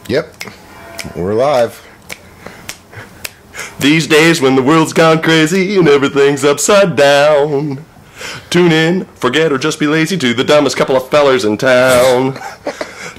Yep, we're live. These days when the world's gone crazy and everything's upside down, tune in, forget or just be lazy to the dumbest couple of fellers in town.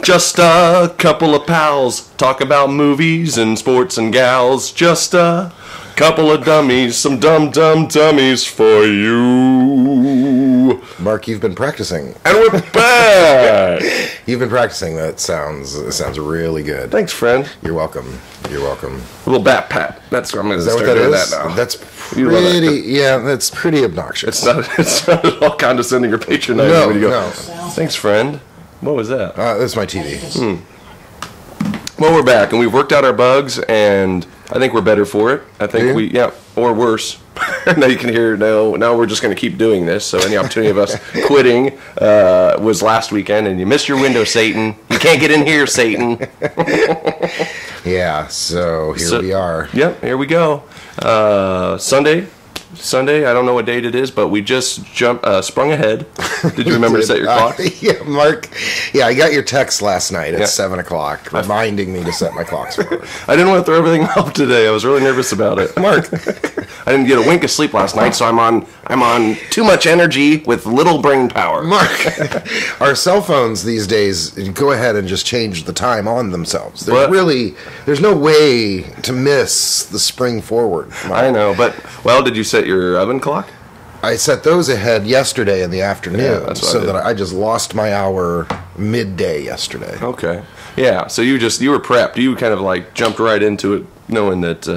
Just a couple of pals, talk about movies and sports and gals. Just a couple of dummies, some dummies for you. Mark, you've been practicing. And we're back! You've been practicing. That sounds really good. Thanks, friend. You're welcome. You're welcome. A little bat pat. That's what I'm going to start doing doing that that now. That's pretty, yeah, that's pretty obnoxious. It's not at all condescending or patronizing when you go, no. Thanks, friend. What was that? That's my TV. Well, we're back, and we've worked out our bugs, and I think we're better for it. I think or worse. Now you can hear, now we're just going to keep doing this, so any opportunity of us quitting was last weekend, and you missed your window, Satan. You can't get in here, Satan. Yeah, so here we are. Yep, here we go. Sunday, I don't know what date it is, but we just sprung ahead. Did you remember to set your clock? Yeah, Mark. Yeah, I got your text last night at 7 o'clock reminding me to set my clocks forward. I didn't want to throw everything off today. I was really nervous about it. Mark, I didn't get a wink of sleep last night, so I'm on too much energy with little brain power. Mark, our cell phones these days go ahead and just change the time on themselves. There's no way to miss the spring forward. Mark. I know, but did you set your oven clock? I set those ahead yesterday in the afternoon, that I just lost my hour midday yesterday. Okay, yeah. So you were prepped. You kind of like jumped right into it, knowing that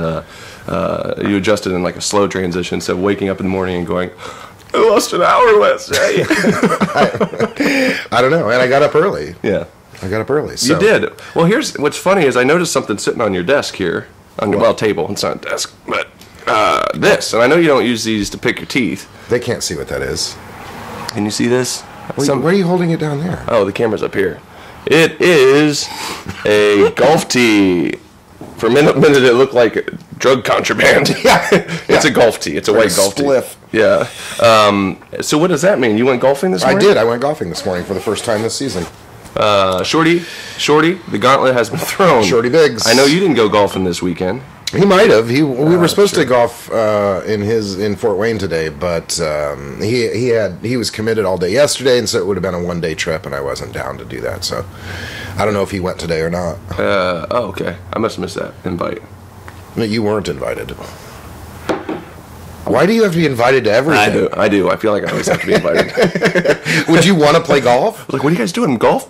you adjusted in like a slow transition instead of waking up in the morning and going, I lost an hour last night. I don't know, and I got up early. Yeah, I got up early. So. You did. Well, here's what's funny is I noticed something sitting on your desk here, on your table. It's not a desk, but. This, and I know you don't use these to pick your teeth. They can't see what that is. Can you see this? Why are you holding it down there? Oh, the camera's up here. It is a golf tee. For a minute it looked like drug contraband. Yeah. It's a golf tee. It's a white golf spliff. Tee. Yeah. So what does that mean? You went golfing this morning? I did. I went golfing this morning for the first time this season. Shorty, the gauntlet has been thrown. Shorty Biggs. I know you didn't go golfing this weekend. He might have. We were supposed to golf in Fort Wayne today, but he was committed all day yesterday, and so it would have been a one-day trip, and I wasn't down to do that. So I don't know if he went today or not. Okay. I must have missed that invite. No, you weren't invited. Why do you have to be invited to everything? I do. I feel like I always have to be invited. Would you want to play golf? Like, what are you guys doing? Golf?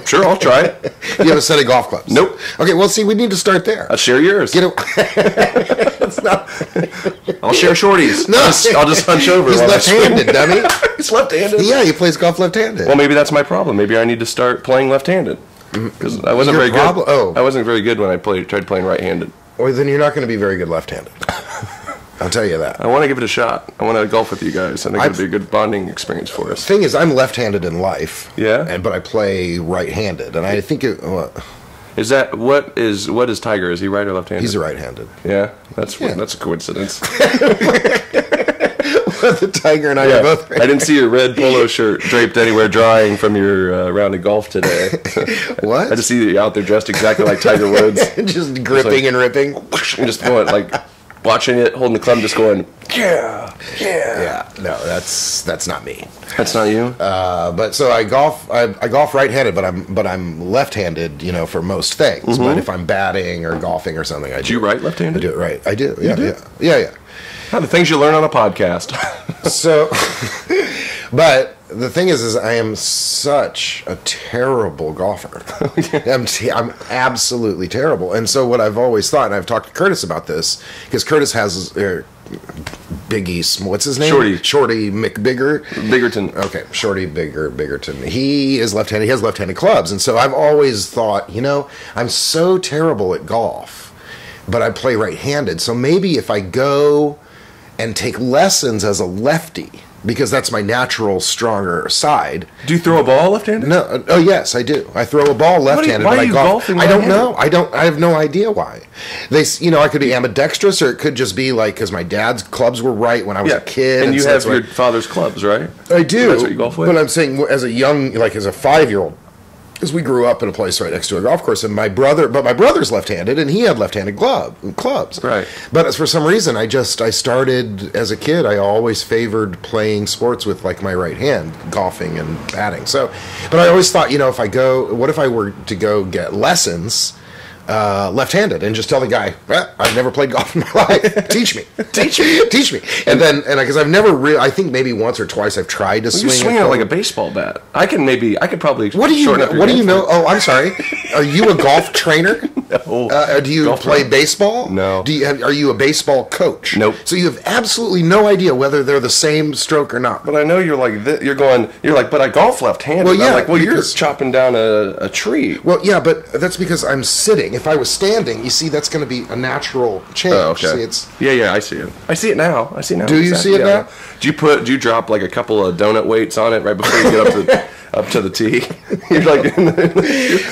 Sure, I'll try it. You have a set of golf clubs? Nope. Okay, well, see, we need to start there. I'll share yours. It's not... I'll share Shorty's. No. I'll just hunch over. He's left-handed, dummy. He's left-handed? Yeah, he plays golf left-handed. Well, maybe that's my problem. Maybe I need to start playing left-handed. Because I wasn't very good. Oh. I wasn't very good when I tried playing right-handed. Well, then you're not going to be very good left-handed. I'll tell you that. I want to give it a shot. I want to golf with you guys. I think it'd be a good bonding experience for us. The thing is, I'm left-handed in life. Yeah? But I play right-handed, and I think it... Is that... What is Tiger? Is he right or left-handed? He's right-handed. Yeah? That's a coincidence. The Tiger and I are both right. I didn't see your red polo shirt draped anywhere drying from your round of golf today. What? I just see you out there dressed exactly like Tiger Woods. Just gripping and ripping. And just going like... Watching it, holding the club, just going, yeah. No, that's not me. That's not you. But so I golf right-handed, but I'm left-handed, for most things. Mm-hmm. But if I'm batting or golfing or something, I do. Do you write left-handed? I do it right. I do. Yeah, do? Yeah. The things you learn on a podcast. So, but the thing is I am such a terrible golfer. I'm absolutely terrible. And so what I've always thought, and I've talked to Curtis about this, because Curtis has Biggie, what's his name? Shorty Biggerton. Okay, Shorty Biggerton. He is left-handed. He has left-handed clubs. And so I've always thought, I'm so terrible at golf, but I play right-handed. So maybe if I go and take lessons as a lefty, because that's my natural stronger side. Do you throw a ball left-handed? No. Oh yes, I do. I throw a ball left-handed. Why are you golfing I don't know. I have no idea why. I could be ambidextrous, or it could just be like because my dad's clubs were right when I was a kid. And you have your father's clubs, right? I do. That's what you golf with. But I'm saying as a young, as a 5-year-old, because we grew up in a place right next to a golf course, and my brother's left-handed, and he had lefted-handed clubs. Right. But for some reason, I started as a kid. I always favored playing sports with like my right hand, golfing and batting. So, but I always thought, what if I were to go get lessons left-handed and just tell the guy, I've never played golf in my life. Teach me. And because I've never I think maybe once or twice I've tried to swing it like a baseball bat. I could probably. What do you know? Oh, I'm sorry. Are you a golf trainer? No. Do you play baseball? No. Are you a baseball coach? Nope. So you have absolutely no idea whether they're the same stroke or not. But I know you're like but I golf left-handed. Well, yeah, I'm like, you're chopping down a tree. Well, yeah, but that's because I'm sitting. If I was standing, you see, that's going to be a natural change. Oh, okay. See, yeah, I see it. I see it now. Do you see it now? Do you drop like a couple of donut weights on it right before you get up to the tee? You're like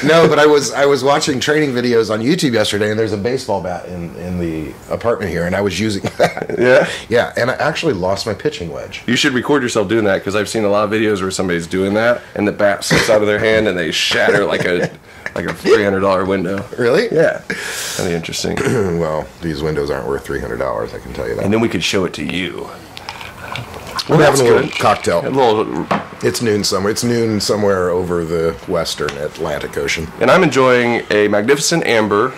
No, but I was watching training videos on YouTube yesterday, and there's a baseball bat in the apartment here, and I was using that. Yeah? Yeah, and I actually lost my pitching wedge. You should record yourself doing that, because I've seen a lot of videos where somebody's doing that, and the bat slips out of their hand, and they shatter like a $300 window. Really? Yeah. That'd be interesting. Well, these windows aren't worth $300, I can tell you that. And then we could show it to you. We're having a little cocktail. A little. It's noon somewhere. It's noon somewhere over the western Atlantic Ocean. And I'm enjoying a magnificent amber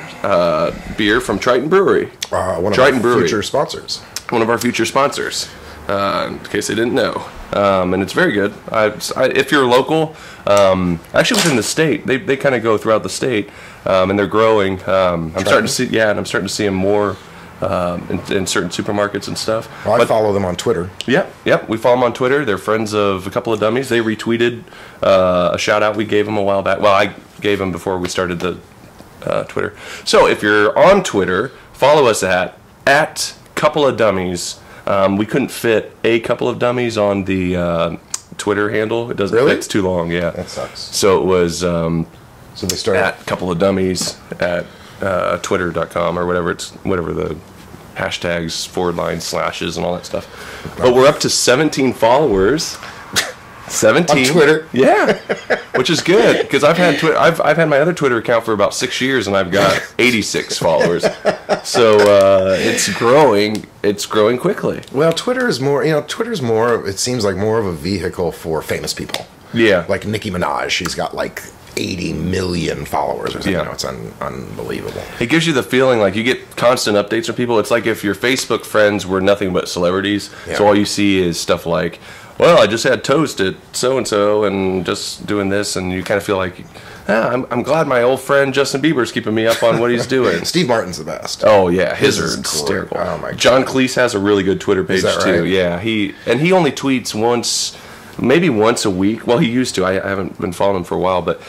beer from Triton Brewery. One of our future sponsors. One of our future sponsors, in case they didn't know. And it's very good. If you're local, actually within the state, they kind of go throughout the state, and they're growing. I'm starting to see them more in certain supermarkets and stuff. Well, I follow them on Twitter. Yep. We follow them on Twitter. They're friends of a couple of dummies. They retweeted a shout out we gave them a while back. Well, I gave them before we started the Twitter. So if you're on Twitter, follow us at ACoupleofDummies. We couldn't fit a couple of dummies on the Twitter handle. It doesn't fit. It's too long. Yeah, that sucks. So it was so they started at couple of dummies at twitter.com or whatever the hashtags, / slashes and all that stuff. But we're up to 17 followers. 17 on Twitter. Yeah, which is good, because I've had my other Twitter account for about 6 years, and I've got 86 followers. So it's growing quickly. Well, Twitter is more. It seems like more of a vehicle for famous people. Yeah, like Nicki Minaj. She's got like 80 million followers or something. Yeah. It's unbelievable. It gives you the feeling like you get constant updates from people. It's like if your Facebook friends were nothing but celebrities, so all you see is stuff like, well, I just had toast at so-and-so and just doing this, and you kind of feel like, I'm glad my old friend Justin Bieber's keeping me up on what he's doing. Steve Martin's the best. Oh, yeah. His are hysterical. Oh, my God. John Cleese has a really good Twitter page, too. Right? Yeah, he only tweets maybe once a week. Well, he used to. I haven't been following him for a while, but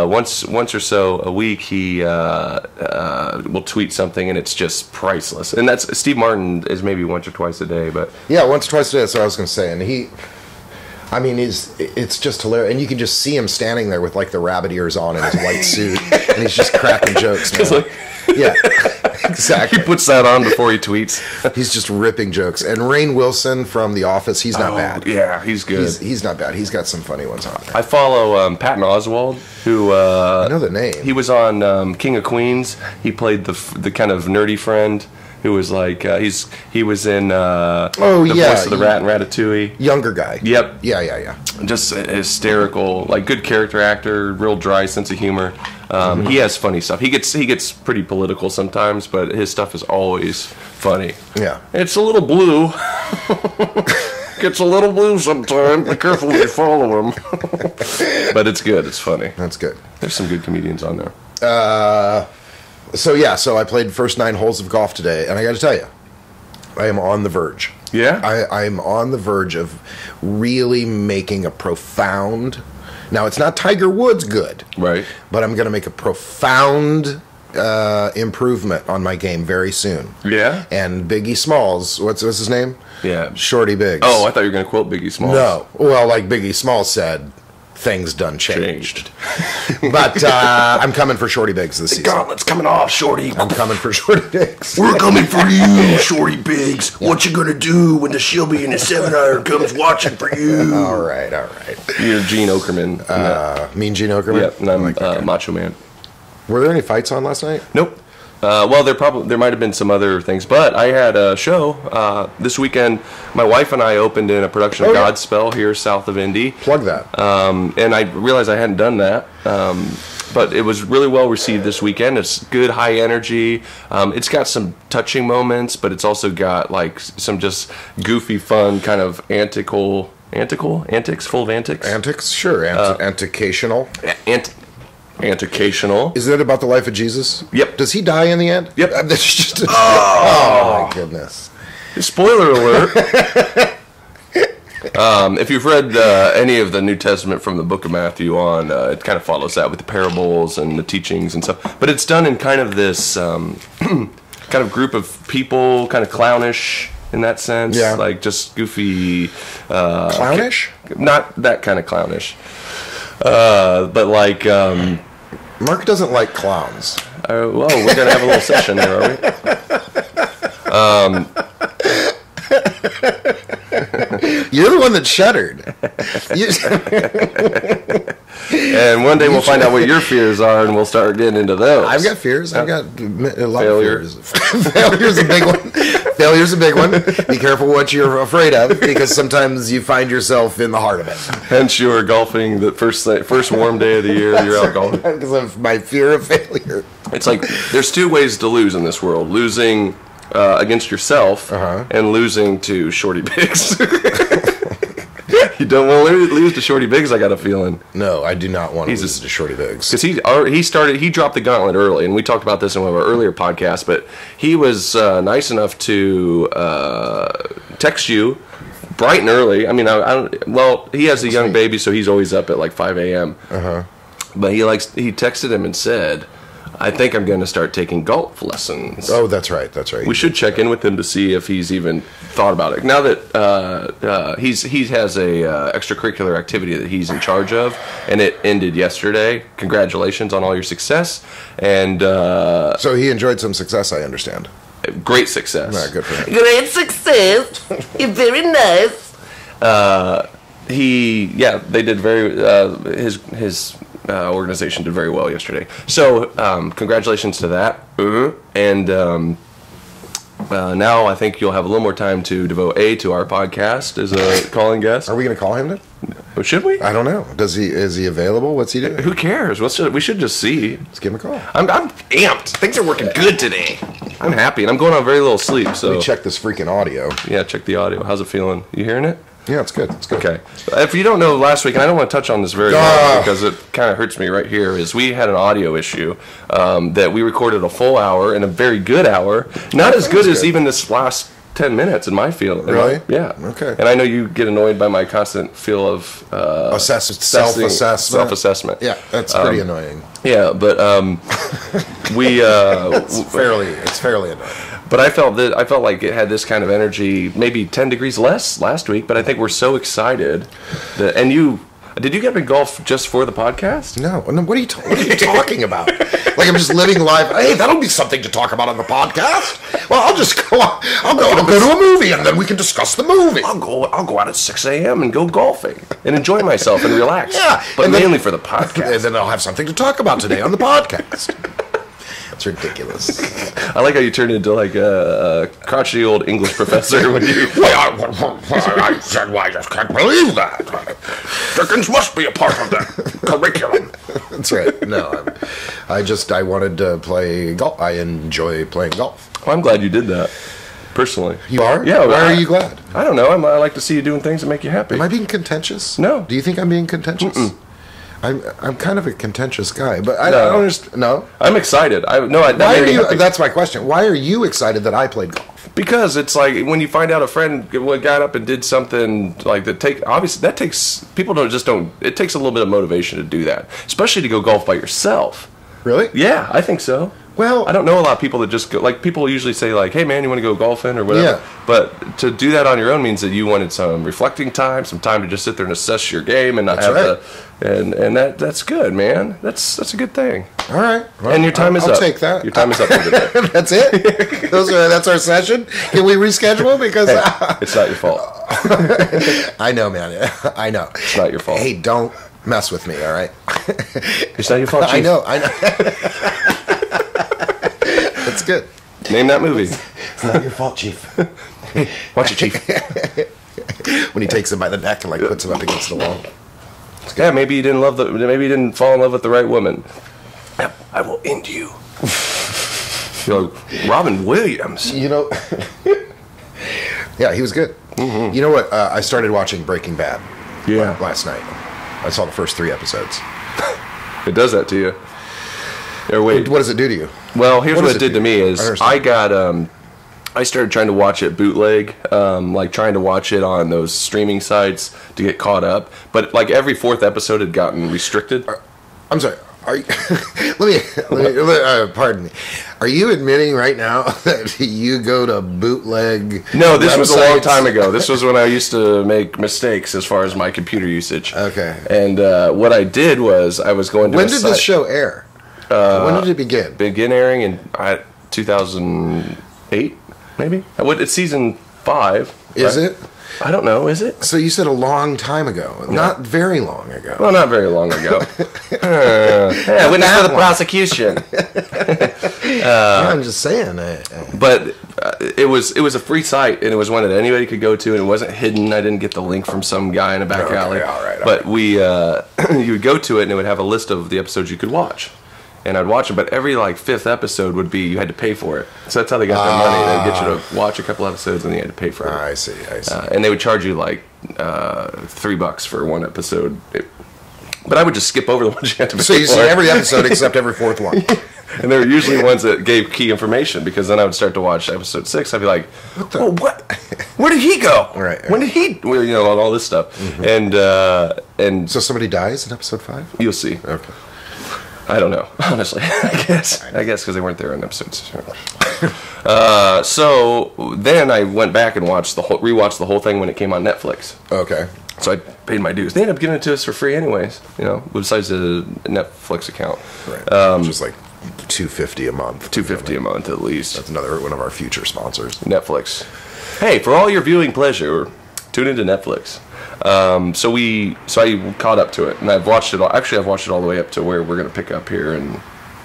once or so a week, he will tweet something, and it's just priceless. And that's Steve Martin is maybe once or twice a day, but yeah, once or twice a day. That's what I was going to say. And it's just hilarious, and you can just see him standing there with like the rabbit ears on in his white suit, and he's just cracking jokes. Yeah, exactly. He puts that on before he tweets. He's just ripping jokes. And Rainn Wilson from The Office, he's not bad. Yeah, he's good. He's not bad. He's got some funny ones on there. I follow Patton Oswalt, who I know the name. He was on King of Queens. He played the kind of nerdy friend who was like he was in the voice of the rat and Ratatouille. Younger guy. Yep. Yeah. Just hysterical, like good character actor, real dry sense of humor. He has funny stuff. He gets pretty political sometimes, but his stuff is always funny. Yeah. It's a little blue. Gets a little blue sometimes. Be careful when you follow him. But it's good. It's funny. That's good. There's some good comedians on there. So I played the first 9 holes of golf today, and I got to tell you, I am on the verge. Yeah? I'm on the verge of really making a profound... Now, it's not Tiger Woods good. Right. But I'm going to make a profound improvement on my game very soon. Yeah? And Biggie Smalls, what's his name? Yeah. Shorty Biggs. Oh, I thought you were going to quote Biggie Smalls. No. Well, like Biggie Smalls said things done changed. But I'm coming for Shorty Biggs this season. Gauntlet's coming off, Shorty. I'm coming for Shorty Biggs. We're coming for you, Shorty Biggs. What you gonna do when the Shelby and the 7-iron comes watching for you? All right. You're Gene Okerman. Mean Gene Okerman? Yep, and I'm Macho Man. Were there any fights on last night? Nope. Well, there might have been some other things, but I had a show this weekend. My wife and I opened in a production of Godspell here south of Indy. Plug that. And I realized I hadn't done that, but it was really well received this weekend. It's good, high energy. It's got some touching moments, but it's also got like some just goofy, fun kind of antics, full of antics. Antics, sure. Anticational. Anticational. Is it about the life of Jesus? Yep. Does he die in the end? Yep. That's just oh my goodness. Spoiler alert. If you've read any of the New Testament from the book of Matthew on, it kind of follows that with the parables and the teachings and stuff. But it's done in kind of this kind of group of people, kind of clownish in that sense. Yeah. Like just goofy. Clownish? Not that kind of clownish. But like... Mark doesn't like clowns. Well, we're going to have a little session there, are we? You're the one that shuddered. And one day we'll find out what your fears are, and we'll start getting into those. I've got fears. I've got a lot Failure. of fears. Failure's a big one. Failure's a big one. Be careful what you're afraid of, because sometimes you find yourself in the heart of it. Hence, you were golfing the first warm day of the year. You're out golfing because of my fear of failure. It's like there's two ways to lose in this world: losing against yourself and losing to Shorty Biggs. You don't want to lose to Shorty Biggs, I got a feeling. No, I do not want to lose to Shorty Biggs. Because he dropped the gauntlet early, and we talked about this in one of our earlier podcasts, but he was nice enough to text you bright and early. I mean, he has a young baby, so he's always up at like 5 a.m. But he texted him and said, I think I'm going to start taking golf lessons. Oh, that's right. We should check in with him to see if he's even thought about it. Now that he has a extracurricular activity that he's in charge of, and it ended yesterday. Congratulations on all your success. And so he enjoyed some success, I understand. Great success. Right, good for him. Great success. You're very nice. They did very. His organization did very well yesterday. So congratulations to that. And now I think you'll have a little more time to devote to our podcast as a calling guest. Are we going to call him then? Should we? I don't know. Is he available? What's he doing? Who cares? We should just see. Let's give him a call. I'm amped. Things are working good today. I'm happy, and I'm going on very little sleep. So let me check this freaking audio. Yeah, check the audio. How's it feeling? You hearing it? Yeah, it's good. It's good. Okay. If you don't know, last week, and I don't want to touch on this very long because it kind of hurts me right here, is we had an audio issue that we recorded a full hour and a very good hour. Not as good as even this last 10 minutes in my feeling. Really? Yeah. Okay. And I know you get annoyed by my constant feel of self-assessment. Yeah, that's pretty annoying. Yeah, but it's fairly annoying. But I felt like it had this kind of energy, maybe 10 degrees less last week. But I think we're so excited that. And did you get up in golf just for the podcast? No. What are you talking about? Like I'm just living life. Hey, that'll be something to talk about on the podcast. Well, I'll just go. I'll go to a movie, and then we can discuss the movie. I'll go out at 6 a.m. and go golfing and enjoy myself and relax. Yeah, but mainly for the podcast. And then I'll have something to talk about today on the podcast. It's ridiculous. I like how you turned into like a crotchety old English professor when you. I just can't believe that. Dickens must be a part of the curriculum. That's right. No, I wanted to play golf. I enjoy playing golf. Well, I'm glad you did that. Personally, you are. Yeah. Why are you glad? I don't know. I like to see you doing things that make you happy. Am I being contentious? No. Do you think I'm being contentious? I'm kind of a contentious guy, but I don't understand. No, I'm excited. That's my question. Why are you excited that I played golf? Because it's like when you find out a friend got up and did something like that. It takes a little bit of motivation to do that, especially to go golf by yourself. Really? Yeah, I think so. Well, I don't know a lot of people that just go, like, people usually say, like, hey, man, you want to go golfing or whatever. Yeah. But to do that on your own means that you wanted some reflecting time, some time to just sit there and assess your game and not That's have right. and that's good, man. That's a good thing. All right. Well, And your time is up. I'll take that. Your time is up for today. That's it? That's our session? Can we reschedule? Because Hey, it's not your fault. I know, man. I know. It's not your fault. Hey, don't mess with me, all right? It's not your fault, Chief. I know. That's good. Name that movie. It's not your fault, Chief. Watch it, Chief. When he takes him by the neck and like puts him up against the wall. Yeah, maybe you didn't fall in love with the right woman. I will end you. You're like, Robin Williams. You know, yeah, he was good. Mm-hmm. You know what? I started watching Breaking Bad. Yeah. Last night. I saw the first 3 episodes. It does that to you. Or wait. What does it do to you? Well, here's what does it did to me is I started trying to watch it bootleg, like trying to watch it on those streaming sites to get caught up. But like every 4th episode had gotten restricted. I'm sorry. Are you, pardon me. Are you admitting right now that you go to bootleg? No, this was a long websites? time ago. This was when I used to make mistakes as far as my computer usage. Okay. And what I did was I was going to. When did this show air? When did it begin? Begin airing in 2008, maybe. It's season 5. Is right? it? I don't know. Is it? So you said a long time ago. Not very long ago. Well, not very long ago. Witness for the prosecution. I'm just saying. But it was a free site, and it was one that anybody could go to, and it wasn't hidden. I didn't get the link from some guy in a back alley. All right. But you would go to it, and it would have a list of the episodes you could watch. And I'd watch them, but every like 5th episode would be you had to pay for it. So that's how they got their money. They'd get you to watch a couple episodes, and then you had to pay for it. I see. And they would charge you like $3 for one episode. But I would just skip over the ones you had to pay for. So you see every episode except every 4th one. And there were usually ones that gave key information, because then I would start to watch episode 6. I'd be like, what? Where did he go? Right. When did he? Well, all this stuff. Mm-hmm. And So somebody dies in episode 5? you'll see. Okay. I don't know, honestly. I guess because they weren't there in episodes. So then I went back and rewatched the whole thing when it came on Netflix. Okay. So I paid my dues. They ended up giving it to us for free, anyways. Besides the Netflix account. Right. Just like $2.50 a month. $2.50 a month at least. That's another one of our future sponsors. Netflix. Hey, for all your viewing pleasure, tune into Netflix. So I caught up to it, and I've watched it all. Actually, I've watched it all the way up to where we're going to pick up here in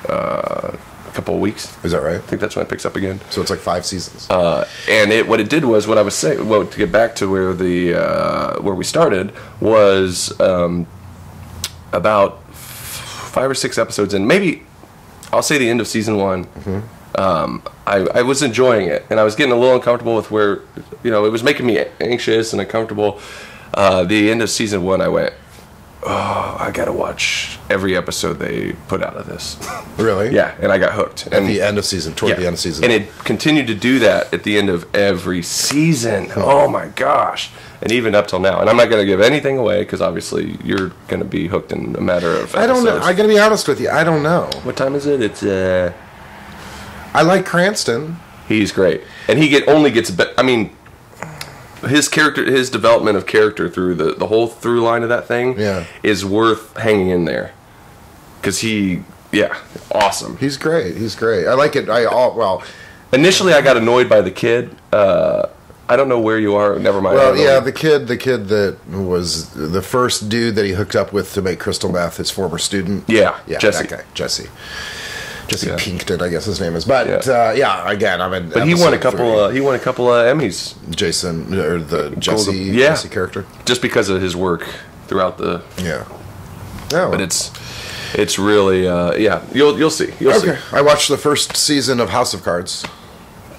a couple of weeks. Is that right? I think that's when it picks up again. So it's like 5 seasons. And what it did was what I was saying. Well, to get back to where where we started was about 5 or 6 episodes in. Maybe I'll say the end of season 1. Mm-hmm. I was enjoying it, and I was getting a little uncomfortable with where, it was making me anxious and uncomfortable. The end of season 1, I went, oh, I gotta watch every episode they put out of this. Really? Yeah, and I got hooked. At the end of season, toward the end of season. And it continued to do that at the end of every season. Oh my gosh. And even up till now. And I'm not going to give anything away, because obviously you're going to be hooked in a matter of episodes. I don't know. I got to be honest with you. I don't know. What time is it? It's I like Cranston. He's great. And he only gets better. I mean, his development of character through the whole through line of that thing is worth hanging in there. Because awesome. He's great. I like it. Initially I got annoyed by the kid. I don't know where you are. Never mind. Well, yeah, the kid that was the first dude that he hooked up with to make crystal meth, his former student. Yeah, Jesse. That guy, Jesse Pinkton, I guess his name is. But again, I'm in. But he won a couple. He won a couple of Emmys. Jason, or the Jesse character, just because of his work throughout the. Yeah. No, but it's really You'll see. You'll see. I watched the first season of House of Cards.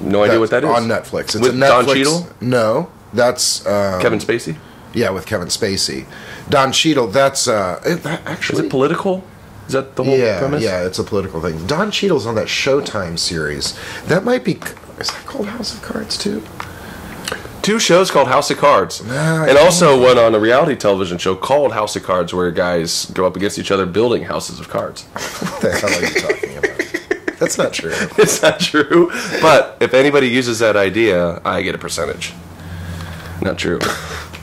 No idea what that is. On Netflix. It's with a Netflix. Don Cheadle? No, that's Kevin Spacey. Yeah, with Kevin Spacey. Don Cheadle. That's actually. Is it political? Is that the whole premise? Yeah, it's a political thing. Don Cheadle's on that Showtime series. That might be. Is that called House of Cards too? 2 shows called House of Cards, and also one on a reality television show called House of Cards, where guys go up against each other building houses of cards. What the hell are you talking about? That's not true. It's not true. But if anybody uses that idea, I get a percentage. Not true.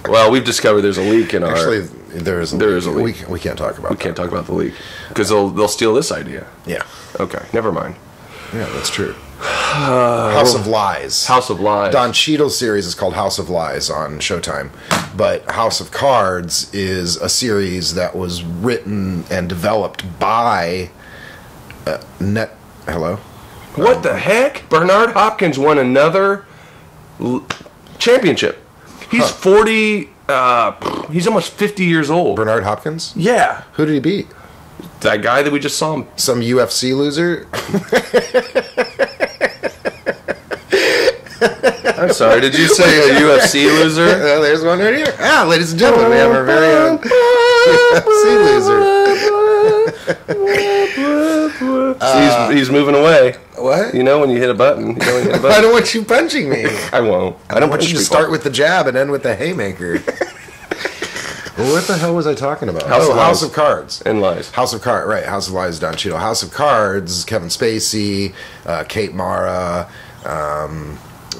Well, we've discovered there's a leak in our... Actually, there is a leak. We can't talk about We can't talk about the leak. Because they'll steal this idea. Yeah. Okay, never mind. Yeah, that's true. House of Lies. House of Lies. Don Cheadle's series is called House of Lies on Showtime. But House of Cards is a series that was written and developed by... Hello? What the heck? Bernard Hopkins won another championship. He's 40... he's almost 50 years old. Bernard Hopkins? Yeah. Who did he beat? That guy that we just saw him. Some UFC loser? I'm sorry, did you say a UFC loser? There's one right here. Ah, ladies and gentlemen, we have our very own UFC loser. He's moving away. What? You know when you hit a button. I don't want you punching me. I won't. I don't want you to start with the jab and end with the haymaker. What the hell was I talking about? House of Cards. And Lies. House of Cards, right. House of Lies, Don Cheadle. House of Cards, Kevin Spacey, Kate Mara,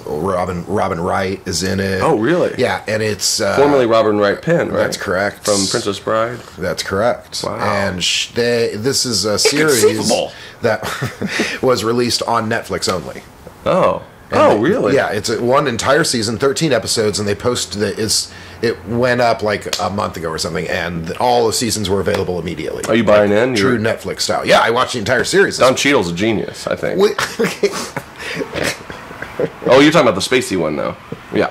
Robin Wright is in it. Oh, really? Yeah, and it's... formerly Robin Wright Penn, right? That's correct. From Princess Bride? That's correct. Wow. And this is a series that was released on Netflix only. Oh. Really? Yeah, it's one entire season, 13 episodes, and they posted it went up like a month ago or something, and all the seasons were available immediately. Are you buying in? True Netflix style. Yeah, I watched the entire series. Don Cheadle's a genius, I think. Okay. Oh, you're talking about the Spacey one, though. Yeah.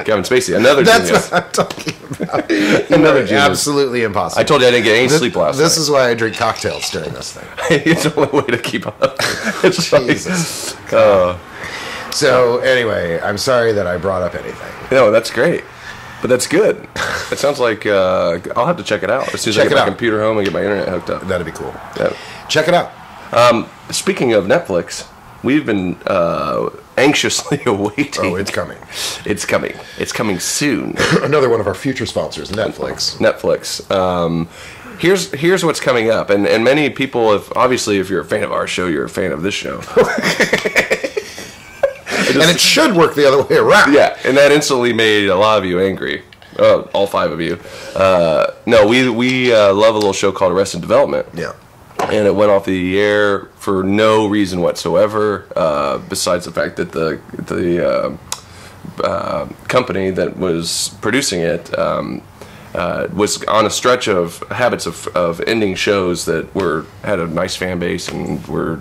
Kevin Spacey, another genius. That's what I'm talking about. Another genius. Absolutely impossible. I told you I didn't get any sleep last night. This is why I drink cocktails during this thing. It's the only way to keep up. It's Jesus. So, anyway, I'm sorry that I brought up anything. No, that's great. But that's good. It sounds like I'll have to check it out as soon as I get my computer home and get my internet hooked up. That'd be cool. Yeah. Check it out. Speaking of Netflix, we've been anxiously awaiting. Oh, it's coming. It's coming. It's coming soon. Another one of our future sponsors, Netflix. Here's what's coming up, and many people have obviously, if you're a fan of our show, you're a fan of this show. And it should work the other way around. Yeah, and that instantly made a lot of you angry. All 5 of you. No, we love a little show called Arrested Development. Yeah. And it went off the air for no reason whatsoever, besides the fact that the company that was producing it was on a stretch of habits of ending shows that had a nice fan base and were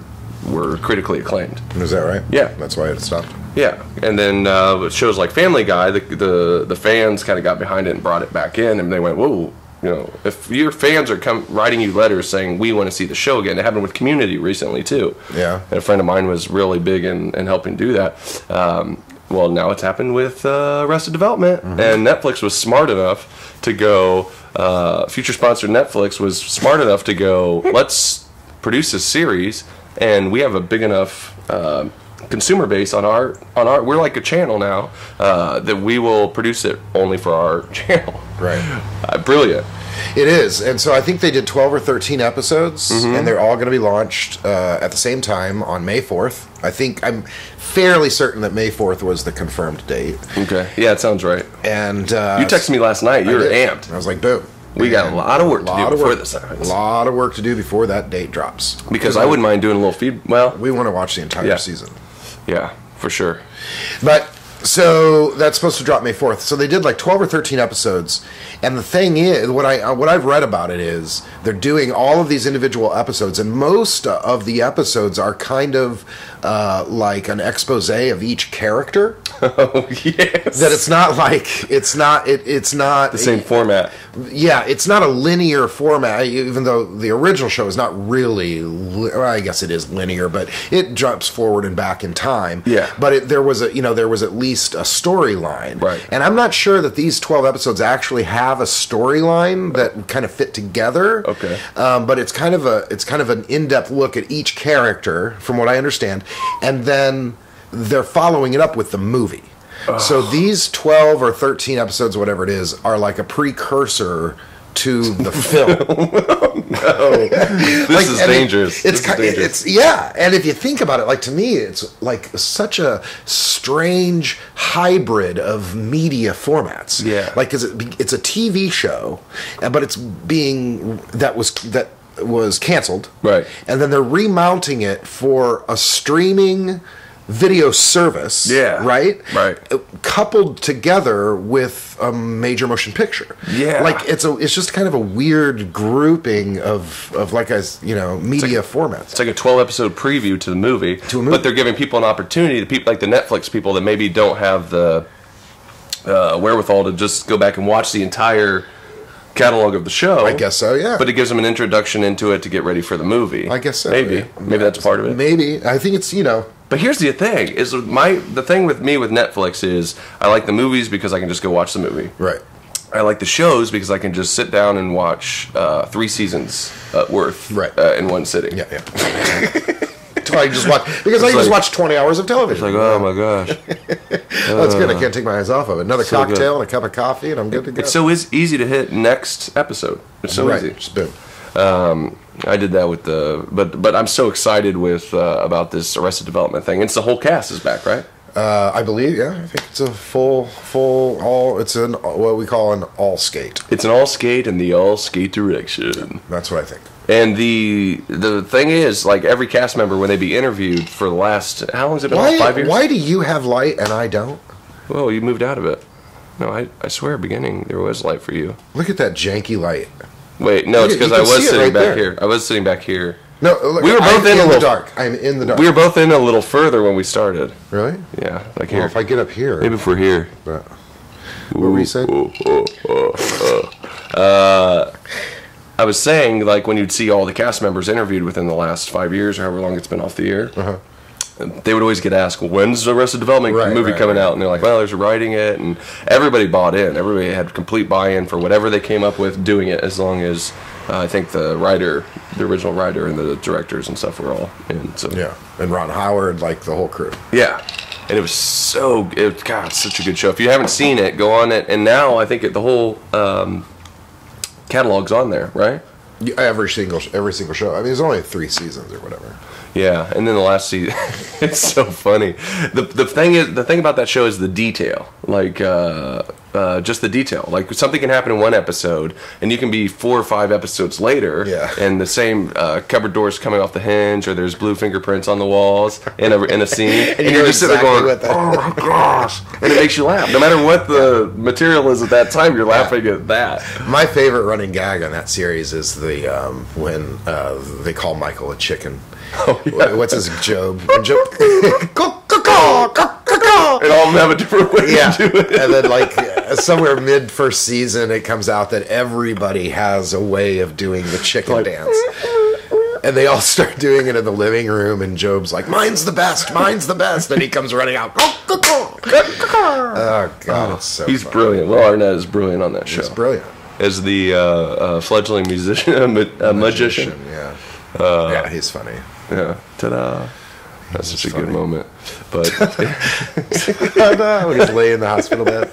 critically acclaimed. Is that right? Yeah. That's why it stopped. Yeah, and then with shows like Family Guy, the fans kind of got behind it and brought it back in, and they went, whoa, if your fans are writing you letters saying we want to see the show again. It happened with Community recently too. Yeah, and a friend of mine was really big in helping do that. Well, now it's happened with Arrested Development, and Netflix was smart enough to go. Future sponsor Netflix was smart enough to go. Let's produce this series, and we have a big enough consumer base on our. We're like a channel now that we will produce it only for our channel. Right. Brilliant. It is, and so I think they did 12 or 13 episodes, and they're all going to be launched at the same time on May 4th. I'm fairly certain that May 4th was the confirmed date. Okay, yeah, it sounds right. And you texted me last night. You were amped. I was like, boom. We got a lot of work to do before this happens. A lot of work to do before that date drops. Because I wouldn't mind doing a little feed. Well, we want to watch the entire season. Yeah, for sure. But so that's supposed to drop May 4th. So they did like 12 or 13 episodes. And the thing is, what I've read about it is they're doing all of these individual episodes, and most of the episodes are kind of like an expose of each character. Oh yes. That it's not like it's not the same format. Yeah, it's not a linear format, even though the original show is not really. Well, I guess it is linear, but it jumps forward and back in time. Yeah. But there was at least a storyline. Right. And I'm not sure that these 12 episodes actually have a storyline that kind of fit together. Okay. But it's kind of an in-depth look at each character, from what I understand, and then they're following it up with the movie. So these 12 or 13 episodes, whatever it is, are like a precursor to the film. no. This is dangerous. And if you think about it, like, to me, it's like such a strange hybrid of media formats. Yeah. Like, it's a TV show, but it's that was canceled. Right. And then they're remounting it for a streaming video service. Yeah. Right? Right. Coupled together with a major motion picture. Yeah. Like, it's just kind of a weird grouping of like, media formats. It's like a 12-episode preview to the movie. But they're giving people an opportunity, people like the Netflix people that maybe don't have the wherewithal to just go back and watch the entire catalog of the show. I guess so, yeah. But it gives them an introduction into it to get ready for the movie. I guess so. Maybe. Yeah. Maybe that's part of it. Maybe. I think it's, But here's the thing: the thing with me with Netflix is I like the movies because I can just go watch the movie. Right. I like the shows because I can just sit down and watch 3 seasons worth in one sitting. Yeah. I just watched 20 hours of television. It's like, oh my gosh. That's good. I can't take my eyes off of it. Another cocktail and a cup of coffee, and I'm good to go. It's so easy to hit next episode. It's so easy. Just boom. I did that with but I'm so excited with about this Arrested Development thing. It's the whole cast is back, right? I believe, yeah. I think it's a full it's what we call an all skate. It's an all skate in the all skate direction. That's what I think. And the thing is, like, every cast member, when they be interviewed for the last, how long has it been? 5 years? Why do you have light and I don't? Well, you moved out of it. No, I swear, beginning there was light for you. Look at that janky light. Wait, no, it's because I was sitting back here. I was sitting back here. No, look, we were both in the dark. I'm in the dark. We were both in a little further when we started. Really? Yeah, like here. Well, if I get up here, maybe if we're here. What were you saying? I was saying, like, when you'd see all the cast members interviewed within the last 5 years or however long it's been off the air, they would always get asked, well, when's the Arrested Development movie coming out? And they're like, well, there's writing it. And everybody bought in. Everybody had complete buy-in for whatever they came up with doing it, as long as I think the original writer and the directors and stuff were all in. So. Yeah, and Ron Howard, like the whole crew. Yeah. And it was it's such a good show. If you haven't seen it, go on it. And now I think the whole catalog's on there, right? Every single show. I mean, there's only 3 seasons or whatever. Yeah, and then the last season, it's so funny. The thing about that show is the detail, like just the detail. Like, something can happen in one episode, and you can be 4 or 5 episodes later, and the same cupboard doors coming off the hinge, or there's blue fingerprints on the walls in a scene, and you're just sitting there going, "Oh my gosh!" And it makes you laugh. No matter what the material is at that time, you're laughing at that. My favorite running gag on that series is when they call Michael a chicken. Oh, yeah. What's his Job? And all of them have a different way to do it. And then, like, somewhere mid first season, it comes out that everybody has a way of doing the chicken dance. And they all start doing it in the living room, and Job's like, mine's the best. And he comes running out. Oh, God, it's so he's funny. Brilliant. Will Arnett is brilliant on that show. He's brilliant. As the fledgling magician. Yeah. Yeah, he's funny. Yeah. Ta-da. That's such a good moment. But when he's laying in the hospital bed.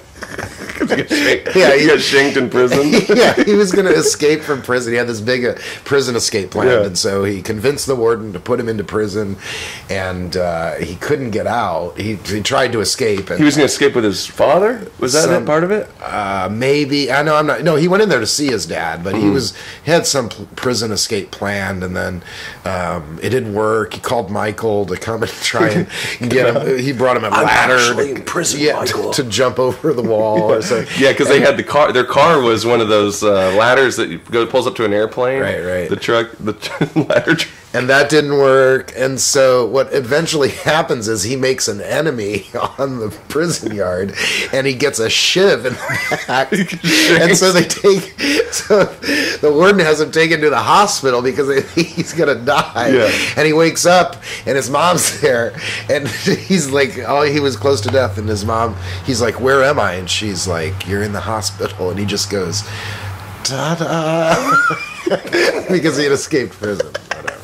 He got shanked in prison. Yeah, he was going to escape from prison. He had this big prison escape plan, and so he convinced the warden to put him into prison, and he couldn't get out. He tried to escape. And he was going to escape with his father? Was that part of it? Maybe. I know. I'm not. No, he went in there to see his dad, but he had some prison escape planned, and then it didn't work. He called Michael to come and try and get him. He brought him a ladder in prison, to jump over the wall. So, because they had the car. Their car was one of those ladders that pulls up to an airplane. Right. The ladder truck. And that didn't work. And so what eventually happens is he makes an enemy on the prison yard, and he gets a shiv in the back. And so the warden has him taken to the hospital because he's going to die. Yeah. And he wakes up, and his mom's there, and he's like, oh, he was close to death. And his mom, he's like, where am I? And she's like, you're in the hospital. And he just goes, ta-da. Because he had escaped prison. Whatever.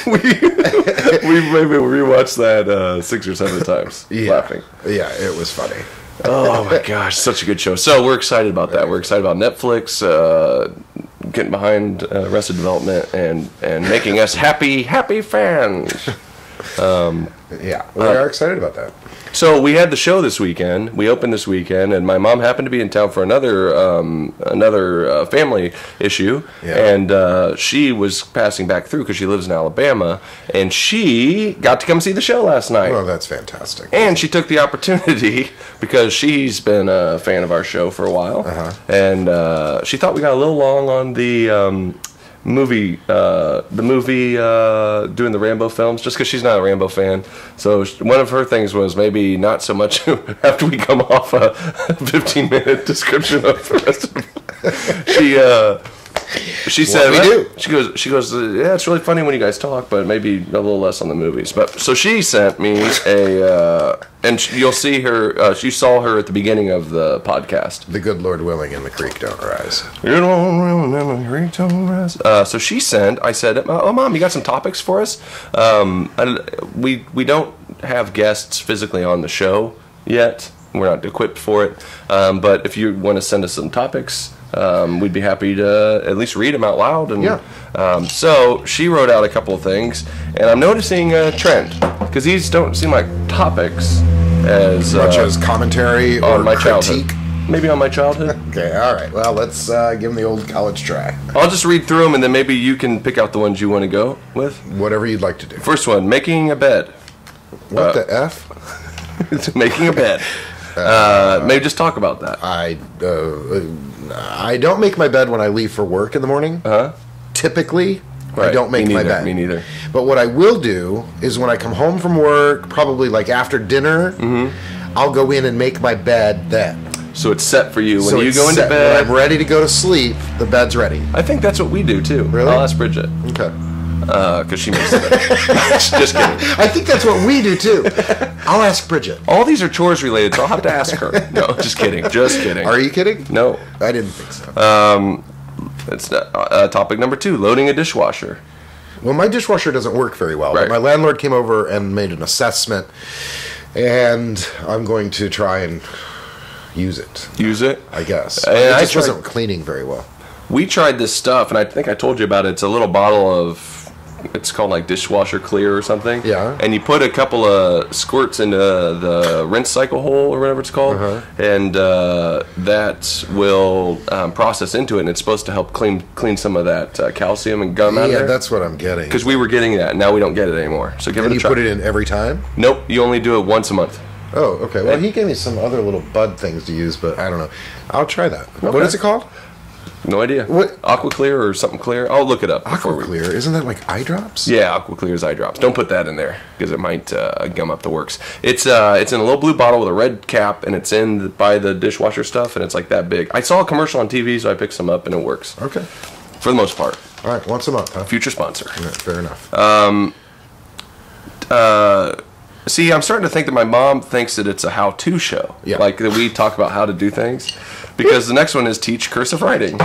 we maybe rewatched that 6 or 7 times, laughing. Yeah, it was funny. Oh my gosh, such a good show. So we're excited about that. We're excited about Netflix getting behind Arrested Development and making us happy fans. Yeah, we are excited about that. So we had the show this weekend. We opened this weekend, and my mom happened to be in town for another family issue, and she was passing back through because she lives in Alabama, and she got to come see the show last night. Oh, that's fantastic. And she took the opportunity because she's been a fan of our show for a while, and she thought we got a little long on the movie doing the Rambo films, just because she's not a Rambo fan. So one of her things was maybe not so much after we come off a 15-minute description of the rest of she said we do. She goes yeah, it's really funny when you guys talk, but maybe a little less on the movies. But so she sent me and you'll see her. You saw her at the beginning of the podcast. The good Lord willing and the creek don't rise. Good Lord willing and the creek don't rise. So she sent. I said, "Oh, Mom, you got some topics for us?" We don't have guests physically on the show yet. We're not equipped for it. But if you want to send us some topics, we'd be happy to at least read them out loud. And so she wrote out a couple of things, and I'm noticing a trend because these don't seem like topics as much as commentary or on my critique. childhood. Maybe on my childhood. Okay, all right. Well, let's give them the old college try. I'll just read through them, and then maybe you can pick out the ones you want to go with. Whatever you'd like to do. First one: making a bed. What the F? Making a bed. Maybe just talk about that. I don't make my bed when I leave for work in the morning. Typically, I don't make my bed. Me neither. But what I will do is when I come home from work, probably like after dinner, I'll go in and make my bed then. So it's set for you. When So you it's go into set. bed. When I'm ready to go to sleep, the bed's ready. I think that's what we do too. Really? I'll ask Bridget. Okay. Because she makes it. Just kidding. I think that's what we do too. I'll ask Bridget. All these are chores related, so I'll have to ask her. No, just kidding. Just kidding. Are you kidding? No. I didn't think so. It's topic number 2, loading a dishwasher. Well, my dishwasher doesn't work very well. Right. But my landlord came over and made an assessment, and I'm going to try and use it. Use it? I guess. And It I just tried- wasn't cleaning very well. We tried this stuff, and I think I told you about it. It's a little bottle of, it's called like dishwasher clear or something. Yeah. And you put a couple of squirts into the rinse cycle hole or whatever it's called, and that will process into it, and it's supposed to help clean some of that calcium and gum out of Yeah, there. that's what I'm getting. Because we were getting that, now we don't get it anymore. So give And it a you try. put it in every time? Nope, you only do it once a month. Oh, okay. Well, he gave me some other little bud things to use, but I don't know. I'll try that. Okay. What is it called? No idea. What? Aqua Clear or something clear? I'll look it up. before we- Aquaclear. Isn't that like eye drops? Yeah, Aqua Clear's eye drops. Don't put that in there because it might gum up the works. It's in a little blue bottle with a red cap, and it's by the dishwasher stuff, and it's like that big. I saw a commercial on TV, so I picked some up, and it works Okay. for the most part. All right. Once a month, huh? Future sponsor. Yeah, fair enough. See, I'm starting to think that my mom thinks that it's a how-to show. Yeah. Like that we talk about how to do things. Because the next one is teach cursive writing.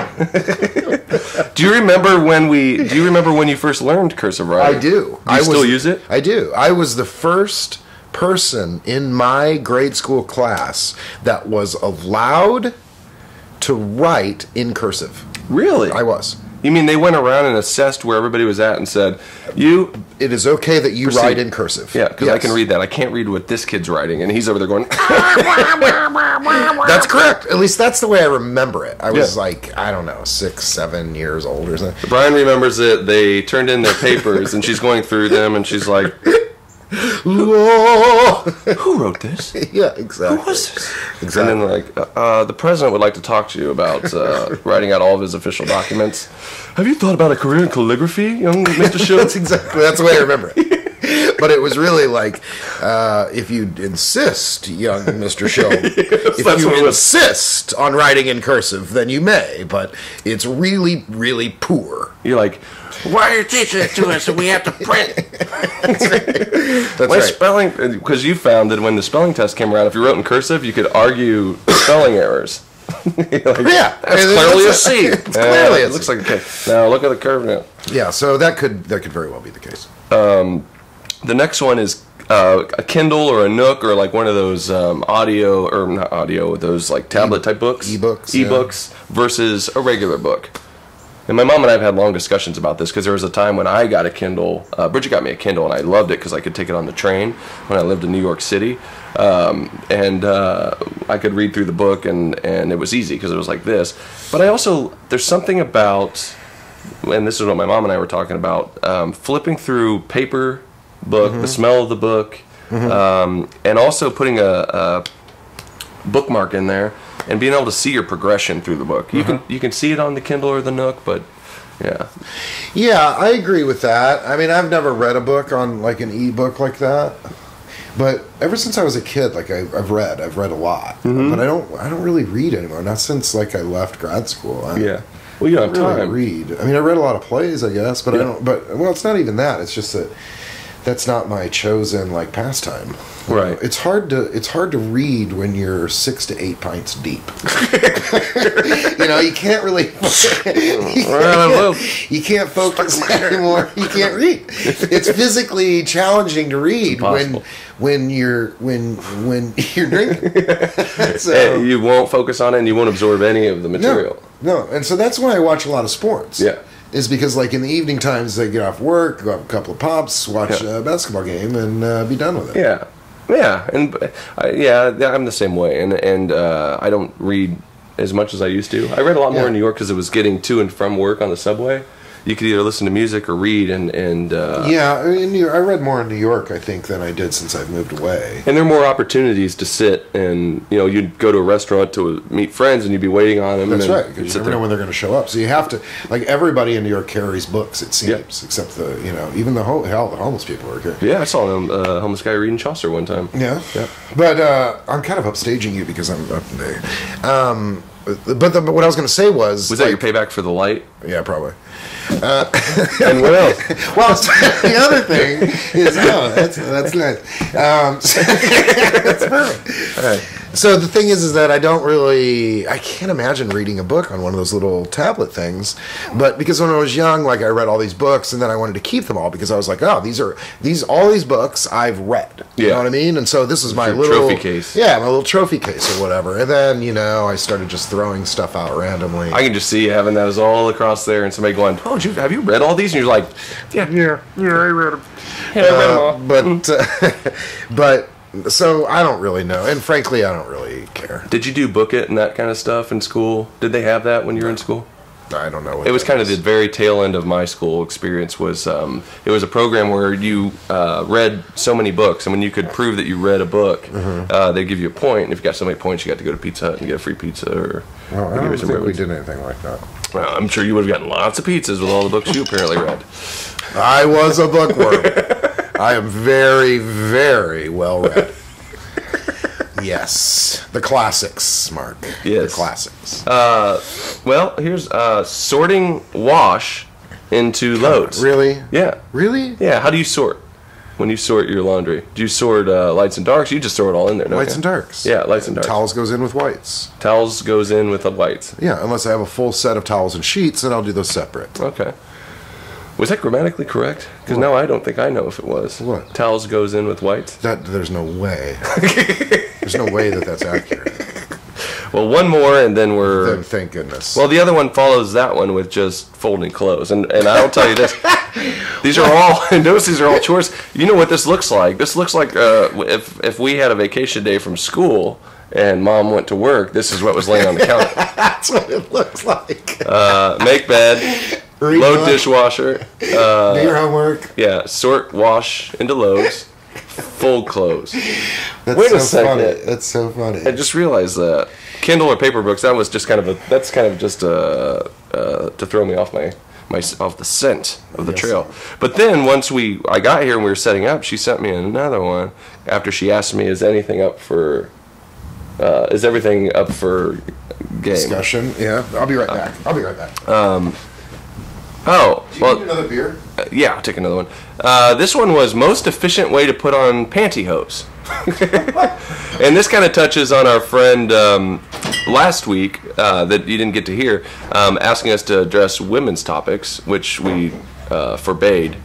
Do you remember when you first learned cursive writing? I do. Do you still use it? I do. I was the first person in my grade school class that was allowed to write in cursive. Really? I was. You mean they went around and assessed where everybody was at and said, "You It is okay that you Proceed. write in cursive." Yeah, because I Yes. can read that. I can't read what this kid's writing, and he's over there going, That's correct. At least that's the way I remember it. I was Yeah. like, I don't know, 6, 7 years old or something. Brian remembers it. They turned in their papers, and she's going through them, and she's like, Whoa. "Who wrote this? Yeah, exactly. Who was this?" Exactly. And then like, the president would like to talk to you about writing out all of his official documents. Have you thought about a career in calligraphy, young Mr. Schultz? That's the way I remember it. But it was really like, if you insist, young Mr. Show, if that's you what it was. insist on writing in cursive, then you may, but it's really, really poor. You're like, why are you teaching it to us and we have to print? That's My right. spelling, because you found that when the spelling test came around, if you wrote in cursive, you could argue spelling errors. You're like, Yeah. that's And clearly a it's C. It's clearly a It looks C. like a K. Now look at the curve now. Yeah, so that could very well be the case. The next one is a Kindle or a Nook or like one of those audio, or not audio, those like tablet type books. E-books, E-books versus a regular book. And my mom and I have had long discussions about this because there was a time when I got a Kindle. Bridget got me a Kindle, and I loved it because I could take it on the train when I lived in New York City. And I could read through the book, and it was easy because it was like this. But there's something about, and this is what my mom and I were talking about, flipping through paper book, the smell of the book, and also putting a bookmark in there and being able to see your progression through the book. You can see it on the Kindle or the Nook, but yeah, I agree with that. I mean, I've never read a book on like an e-book like that, but ever since I was a kid, like I've read a lot, but I don't really read anymore. Not since like I left grad school. Well, you don't have time. Read. I mean, I read a lot of plays, I guess, but I don't. But well, it's not even that. It's just that that's not my chosen like pastime. Right. It's hard to read when you're 6 to 8 pints deep. You can't really. You can't focus anymore. You can't read. It's physically challenging to read when you're drinking. So, you won't focus on it, and you won't absorb any of the material. No, and so that's why I watch a lot of sports. Yeah. Is because like in the evening times they get off work, go have a couple of pops, watch a basketball game, and be done with it. Yeah, and I'm the same way, and I don't read as much as I used to. I read a lot more in New York because it was getting to and from work on the subway. You could either listen to music or read, and I read more in New York, I think, than I did since I've moved away. And there are more opportunities to sit, and you'd go to a restaurant to meet friends, and you'd be waiting on them. That's right, because you never know when they're going to show up. So you have to, like, everybody in New York carries books, it seems, except even the homeless people are carrying. Yeah, I saw a homeless guy reading Chaucer one time. Yeah. But I'm kind of upstaging you because I'm up there. But what I was going to say was that your payback for the light? Yeah, probably. And what else? Well, the other thing is that's nice. That's perfect. All right. So the thing is that I can't imagine reading a book on one of those little tablet things. But because when I was young, like I read all these books, and then I wanted to keep them all because I was like, oh, all these books I've read. You know what I mean? And so this is my little trophy case. Yeah, my little trophy case or whatever. And then I started just throwing stuff out randomly. I can just see you having those all across there, and somebody going, "Oh, have you read all these?" And you're like, "Yeah, I read them." Yeah, I read them all. But so I don't really know, and frankly, I don't really care. Did you do Book It and that kind of stuff in school? Did they have that when you were in school? I don't know. It was kind of the very tail end of my school experience. It was a program where you read so many books, and when you could prove that you read a book, they'd give you a point. And if you got so many points, you got to go to Pizza Hut and get a free pizza. I don't think we did anything like that. Well, I'm sure you would have gotten lots of pizzas with all the books you apparently read. I was a bookworm. I am very, very well read. Yes. The classics, Mark. Yes. The classics. Well, here's sorting wash into loads. Really? Yeah. Really? Yeah. How do you sort when you sort your laundry? Do you sort lights and darks? You just throw it all in there, don't Lights you? and darks. Yeah, lights and darks. Towels goes in with whites. Towels goes in with the whites. Yeah, unless I have a full set of towels and sheets, then I'll do those separate. Okay. Was that grammatically correct? Because now I don't think I know if it was. What? Towels goes in with whites? There's no way. There's no way that's accurate. Well, one more, and then we're... Then thank goodness. Well, the other one follows that one with just folding clothes. And I'll tell you this. These are all... Notice these are all chores. You know what this looks like? This looks like if we had a vacation day from school and Mom went to work, this is what was laying on the counter. That's what it looks like. Make bed... Load dishwasher. Do your homework. Yeah, sort wash into loads. Fold clothes. That's Wait so a second. Funny. That's so funny. I just realized that Kindle or paper books. That was just kind of just to throw me off off the scent of the trail. But then once I got here and we were setting up, she sent me another one after she asked me, "Is anything up for? Is everything up for game discussion?" Yeah, I'll be right back. Oh, do you need another beer? Yeah, I'll take another one. This one was most efficient way to put on pantyhose. And this kind of touches on our friend last week that you didn't get to hear, asking us to address women's topics, which we forbade.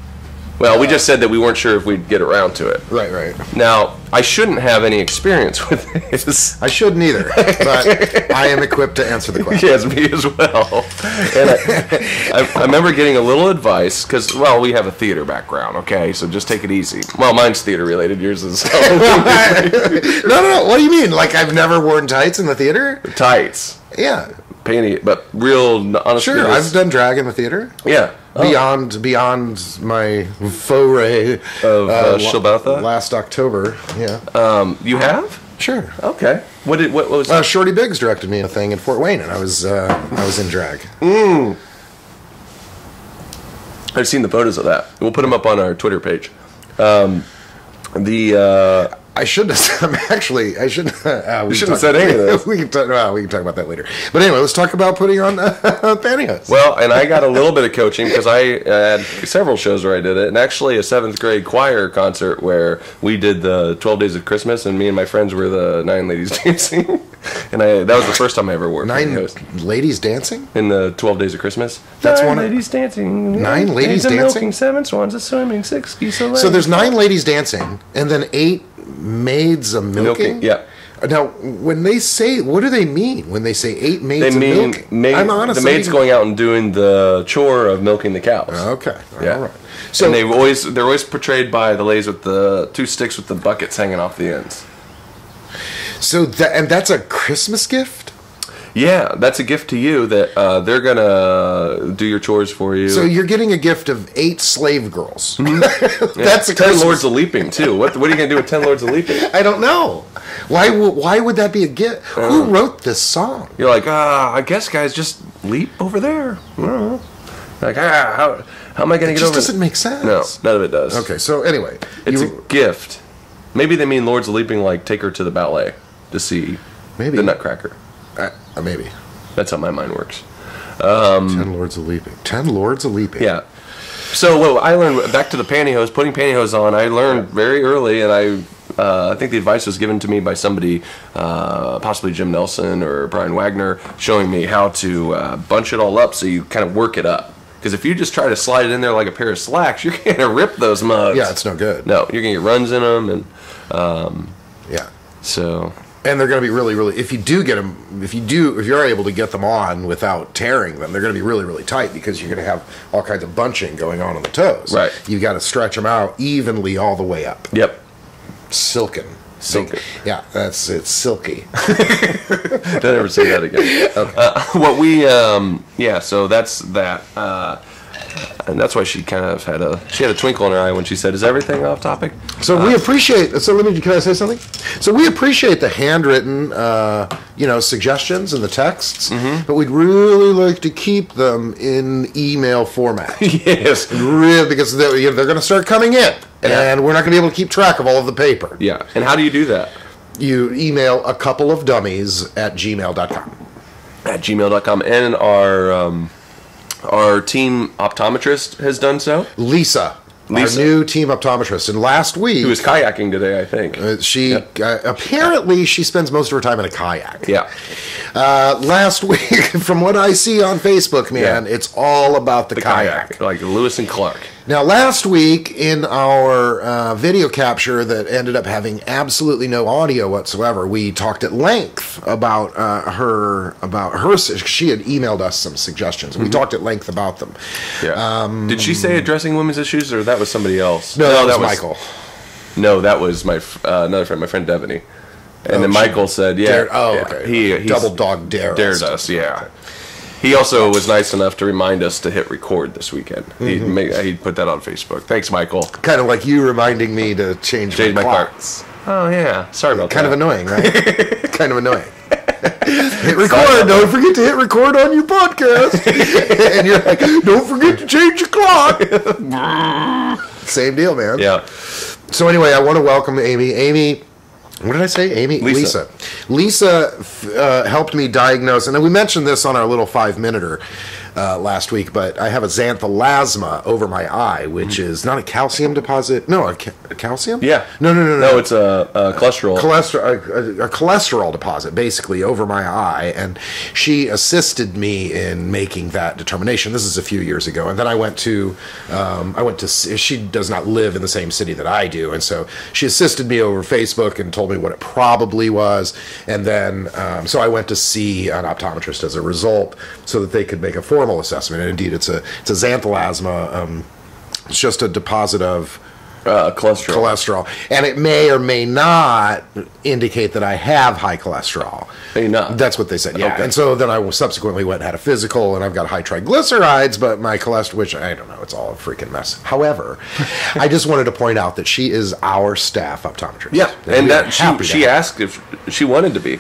Well, we just said that we weren't sure if we'd get around to it. Right. Now, I shouldn't have any experience with this. I shouldn't either, but I am equipped to answer the question. Yes, me as well. And I remember getting a little advice, because, well, we have a theater background, okay? So just take it easy. Well, mine's theater-related, yours is... No. What do you mean? Like I've never worn tights in the theater? Tights. Yeah. Panty, but real, honestly... Sure, I've done drag in the theater. Yeah. Beyond my foray of Shilbatha last October. Yeah. You have? Sure. Okay. What was? Shorty Biggs directed me a thing in Fort Wayne, and I was in drag. I've seen the photos of that. We'll put them up on our Twitter page. I shouldn't have. I shouldn't. We shouldn't have said any of this. We can talk about that later. But anyway, let's talk about putting on pantyhose. Well, and I got a little bit of coaching because I had several shows where I did it, and actually a 7th grade choir concert where we did the 12 Days of Christmas, and me and my friends were the 9 ladies dancing, and that was the first time I ever wore pantyhose. 9 ladies dancing in the 12 Days of Christmas. That's 9 one ladies dancing. 9 ladies dancing. Milking, 7 swans a swimming, 6 geese a laying. So there's 9 ladies dancing, and then 8 maids a milking? Yeah. Now, when they say, what do they mean when they say 8 maids a milking? I'm honestly... The maids going out and doing the chore of milking the cows. Okay. Yeah. All right. So and they're always portrayed by the ladies with the 2 sticks with the buckets hanging off the ends. So that's a Christmas gift? Yeah, that's a gift to you that they're going to do your chores for you. So you're getting a gift of 8 slave girls. Mm-hmm. That's a 10 Christmas. Lords of Leaping, too. What are you going to do with 10 Lords of Leaping? I don't know. Why would that be a gift? Who wrote this song? You're like, I guess, guys, just leap over there. I don't know. Like, how am I going to get over it? It just doesn't make sense. No, none of it does. Okay, so anyway. It's a gift. Maybe they mean Lords of Leaping, like, take her to the ballet to see the Nutcracker. Maybe. That's how my mind works. 10 Lords of Leaping. 10 Lords of Leaping. Yeah. So what I learned, back to the pantyhose, putting pantyhose on, I learned very early, and I think the advice was given to me by somebody, possibly Jim Nelson or Brian Wagner, showing me how to bunch it all up so you kind of work it up. Because if you just try to slide it in there like a pair of slacks, you're going to rip those mugs. Yeah, it's no good. No, you're going to get runs in them, and yeah. So... And they're going to be really, really. If you do get them, if you're able to get them on without tearing them, they're going to be really, really tight because you're going to have all kinds of bunching going on the toes. Right. You've got to stretch them out evenly all the way up. Yep. Silken. Yeah, it's silky. Don't ever say that again. Okay. So that's that. And that's why she kind of had a twinkle in her eye when she said, "Is everything off topic?" So we appreciate. So can I say something? So we appreciate the handwritten, suggestions and the texts, but we'd really like to keep them in email format. Yes, really, because they're going to start coming in, and we're not going to be able to keep track of all of the paper. Yeah, and how do you do that? You email ACoupleofDummies@gmail.com. At gmail.com, and our team optometrist has done so. Lisa. Our new team optometrist. And last week... Who was kayaking today, I think. Apparently, she spends most of her time in a kayak. Yeah. Last week, from what I see on Facebook, man, it's all about the kayak. Like Lewis and Clark. Now, last week, in our video capture that ended up having absolutely no audio whatsoever, we talked at length about her. She had emailed us some suggestions. We talked at length about them. Yeah. Did she say addressing women's issues, or that was somebody else? No, that was Michael. No, that was my another friend, my friend Devaney. And then Michael said, okay. He double dog dared us, yeah. He also was nice enough to remind us to hit record this weekend. He put that on Facebook. Thanks, Michael. Kind of like you reminding me to change my clocks. Oh, yeah. Sorry about that. Kind of annoying, right? Kind of annoying. Hit record. Don't forget to hit record on your podcast. And you're like, don't forget to change your clock. Same deal, man. Yeah. So anyway, I want to welcome Amy. Amy... What did I say? Amy? Lisa. Lisa helped me diagnose, and we mentioned this on our little 5-minuter last week, but I have a xanthelasma over my eye, which is not a calcium deposit. No, a calcium? Yeah. No. No, it's a cholesterol. A cholesterol deposit, basically, over my eye, and she assisted me in making that determination. This is a few years ago, and then I went to she does not live in the same city that I do, and so she assisted me over Facebook and told me what it probably was, and then so I went to see an optometrist as a result, so that they could make a formal assessment. And indeed, it's a xanthelasma. It's just a deposit of cholesterol, and it may or may not indicate that I have high cholesterol. May not. That's what they said. Yeah, Okay. and so then I subsequently went and had a physical, and I've got high triglycerides, but my cholesterol, which I don't know, it's all a freaking mess. However, I just wanted to point out that she is our staff optometrist. Yeah, and that she asked if she wanted to be.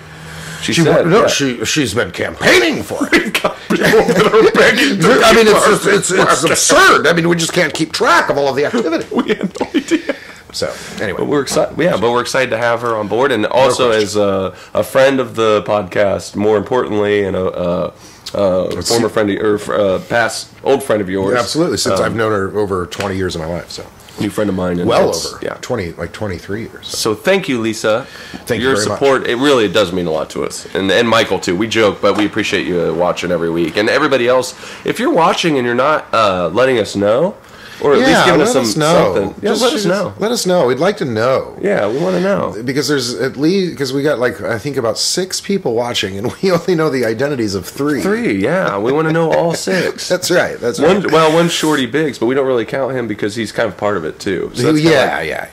She said, no, yeah. she's been campaigning for it. I mean, it's absurd. I mean, we just can't keep track of all of the activity. We had no idea. So anyway, but we're excited. Yeah, but we're excited to have her on board, and also as a friend of the podcast. More importantly, and a former friend or past old friend of yours. Absolutely, since I've known her over 20 years of my life. So. New friend of mine. And well over. Yeah. 23 years. So thank you, Lisa. Thank you your very support, much. It really does mean a lot to us. And Michael, too. We joke, but we appreciate you watching every week. And everybody else, if you're watching and you're not letting us know, or at least giving us something. Yeah, let us know. Let us know. We'd like to know. Yeah, we want to know. Because there's at least, because we got I think about 6 people watching, and we only know the identities of 3. 3, yeah. We want to know all 6. That's right. One's Shorty Biggs, but we don't really count him because he's kind of part of it, too. So yeah.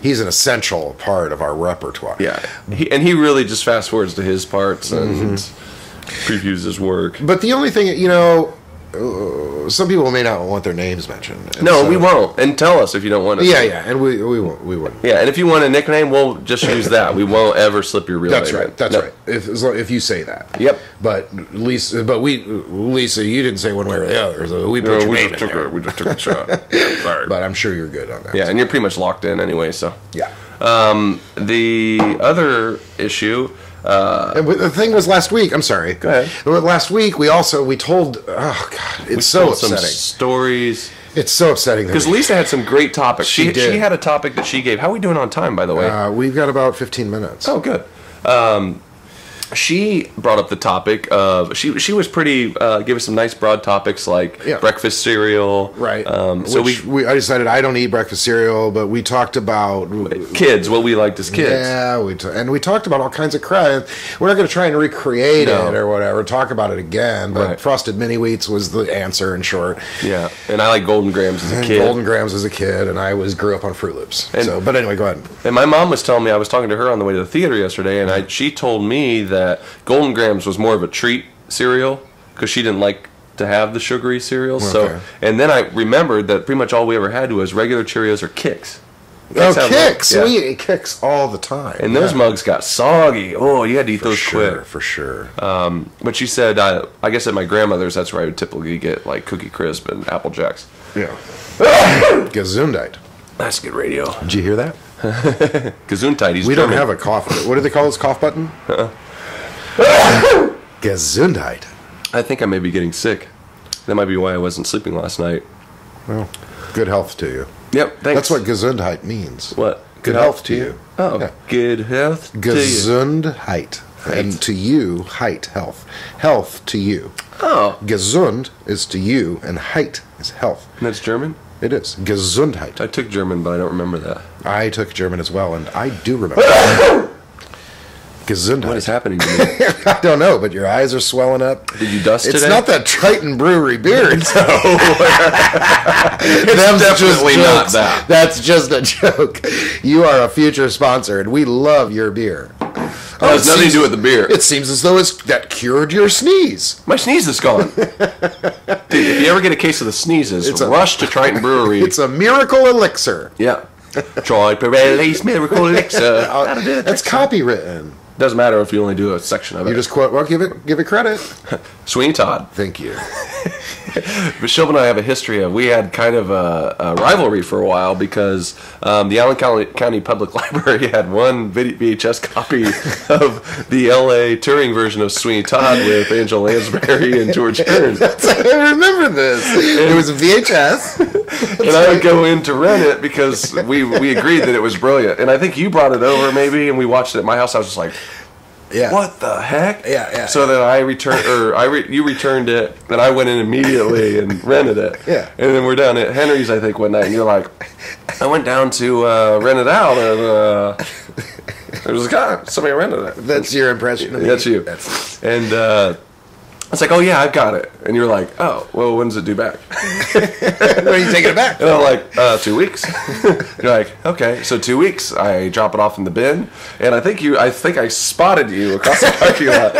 He's an essential part of our repertoire. Yeah. He really just fast forwards to his parts and previews his work. But the only thing, some people may not want their names mentioned. No, we won't. And tell us if you don't want to. Yeah, and we wouldn't. Yeah, and if you want a nickname, we'll just use that. We won't ever slip your real name. That's right. If you say that. Yep. But Lisa, you didn't say one way or the other. So we put your name in there. We just took a shot. Sorry. But I'm sure you're good on that. Yeah, and you're pretty much locked in anyway, so. Yeah. The other issue. And the thing was last week. I'm sorry. Go ahead. Last week we told. Oh God, it's so upsetting. Some stories. It's so upsetting because Lisa had some great topics. She did. She had a topic that she gave. How are we doing on time, by the way? We've got about 15 minutes. Oh, good. She brought up the topic of she was pretty gave us some nice broad topics like breakfast cereal, right? So I decided I don't eat breakfast cereal, but we talked about kids, what we liked as kids. Yeah, we talked about all kinds of crap. We're not going to try and recreate it or whatever, talk about it again. But Frosted Mini Wheats was the answer in short. Yeah, and I like Golden Grams as a kid. Golden Grams as a kid, and I grew up on Fruit Loops. But anyway, go ahead. And my mom was telling me, I was talking to her on the way to the theater yesterday, and she told me that Golden Grams was more of a treat cereal because she didn't like to have the sugary cereals. Okay. So, and then I remembered that pretty much all we ever had was regular Cheerios or Kix. Kix! Yeah. We ate Kix all the time. And those mugs got soggy. Oh, you had to eat those quick. For sure. But she said, I guess at my grandmother's, that's where I would typically get like Cookie Crisp and Apple Jacks. Yeah. Gesundheit. That's good radio. Did you hear that? Gesundheit. We don't have a cough. What do they call this cough button? Gesundheit. I think I may be getting sick. That might be why I wasn't sleeping last night. Well, good health to you. Yep, thanks. That's what Gesundheit means. What? Good health to you. Oh, yeah. Good health Gesundheit. And to you, height, health. Health to you. Oh. Gesund is to you, and height is health. And that's German? It is. Gesundheit. I took German, but I don't remember that. I took German as well, and I do remember. Gesundheit. What is happening to me? I don't know, but your eyes are swelling up. Did you dust today? It's not that Triton Brewery beer. No. It's definitely not that. That's just a joke. You are a future sponsor, and we love your beer. It has nothing to do with the beer. It seems as though that cured your sneeze. My sneeze is gone. Dude, if you ever get a case of the sneezes, rush to Triton Brewery. It's a miracle elixir. Yeah. Troy Pirelli's Miracle Elixir. That's copywritten. Doesn't matter if you only do a section of it. You just quote. Well, give it credit. Sweeney Todd. Thank you. But Shelby and I have a history of. We had kind of a rivalry for a while because the Allen County Public Library had one VHS copy of the LA touring version of Sweeney Todd with Angela Lansbury and George Hearn. I remember this. It was a VHS. And I would go in to rent it because we agreed that it was brilliant. And I think you brought it over maybe, and we watched it at my house. I was just like, Yeah. what the heck? Yeah. So then I returned, you returned it, and I went in immediately and rented it. Yeah. And then we're down at Henry's, I think, one night, and you're like, I went down to rent it out, and there was a guy, somebody rented it. That's your impression of me? That's you. And I was like, oh, yeah, I've got it. And you're like, oh, well, when does it due back? When are you taking it back? And I'm like, 2 weeks. You're like, okay, so 2 weeks. I drop it off in the bin, and I think I spotted you across the parking lot.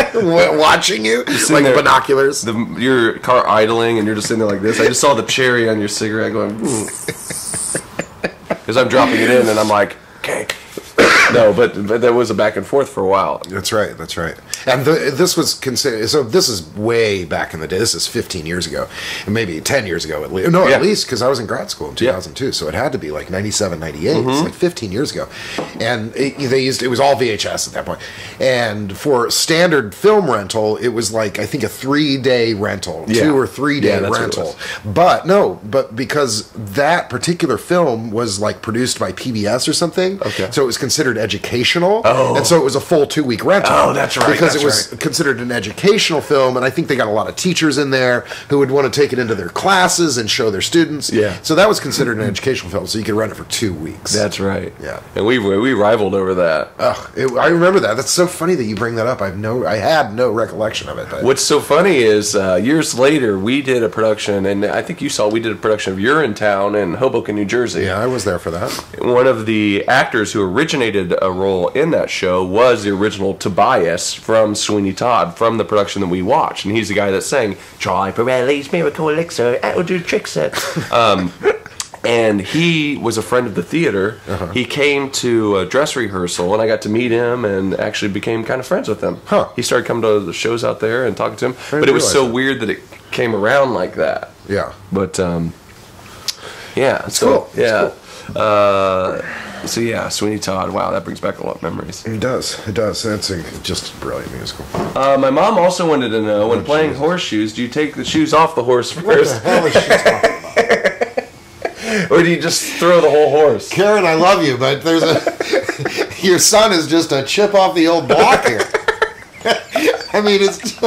Watching you? Like there, binoculars? Your car idling, and you're just sitting there like this. I just saw the cherry on your cigarette going, because I'm dropping it in, and I'm like, okay. No, but there was a back and forth for a while. That's right. And this was considered. So this is way back in the day. This is 15 years ago, and maybe 10 years ago at least. No, at least because I was in grad school in 2002, so it had to be like 97, 98. It's like 15 years ago, and it was all VHS at that point. And for standard film rental, it was like I think a 3-day rental, 2 or 3 day rental. But because that particular film was like produced by PBS or something, so it was considered educational, and so it was a full 2-week rental. Oh, that's right. Because it was considered an educational film, and I think they got a lot of teachers in there who would want to take it into their classes and show their students. Yeah. So that was considered an educational film, so you could rent it for 2 weeks. That's right. Yeah. And we rivaled over that. I remember that. That's so funny that you bring that up. I had no recollection of it. But. What's so funny is years later we did a production, and I think you saw we did a production of Urinetown in Hoboken, New Jersey. Yeah, I was there for that. One of the actors who originated a role in that show was the original Tobias from Sweeney Todd, from the production that we watched, and he's the guy that sang "Try Pirelli's Miracle Elixir, that will do tricks." And he was a friend of the theater. He came to a dress rehearsal, and I got to meet him and actually became kind of friends with him. He started coming to the shows out there and talking to him. But it was so weird that it came around like that. Yeah. But yeah, it's cool. Yeah. Cool. So yeah, Sweeney Todd. Wow, that brings back a lot of memories. It does. That's just a brilliant musical. My mom also wanted to know, when playing horseshoes, do you take the shoes off the horse first? What the hell is she talking about? Or do you just throw the whole horse? Karen, I love you, but your son is just a chip off the old block here. I mean, it's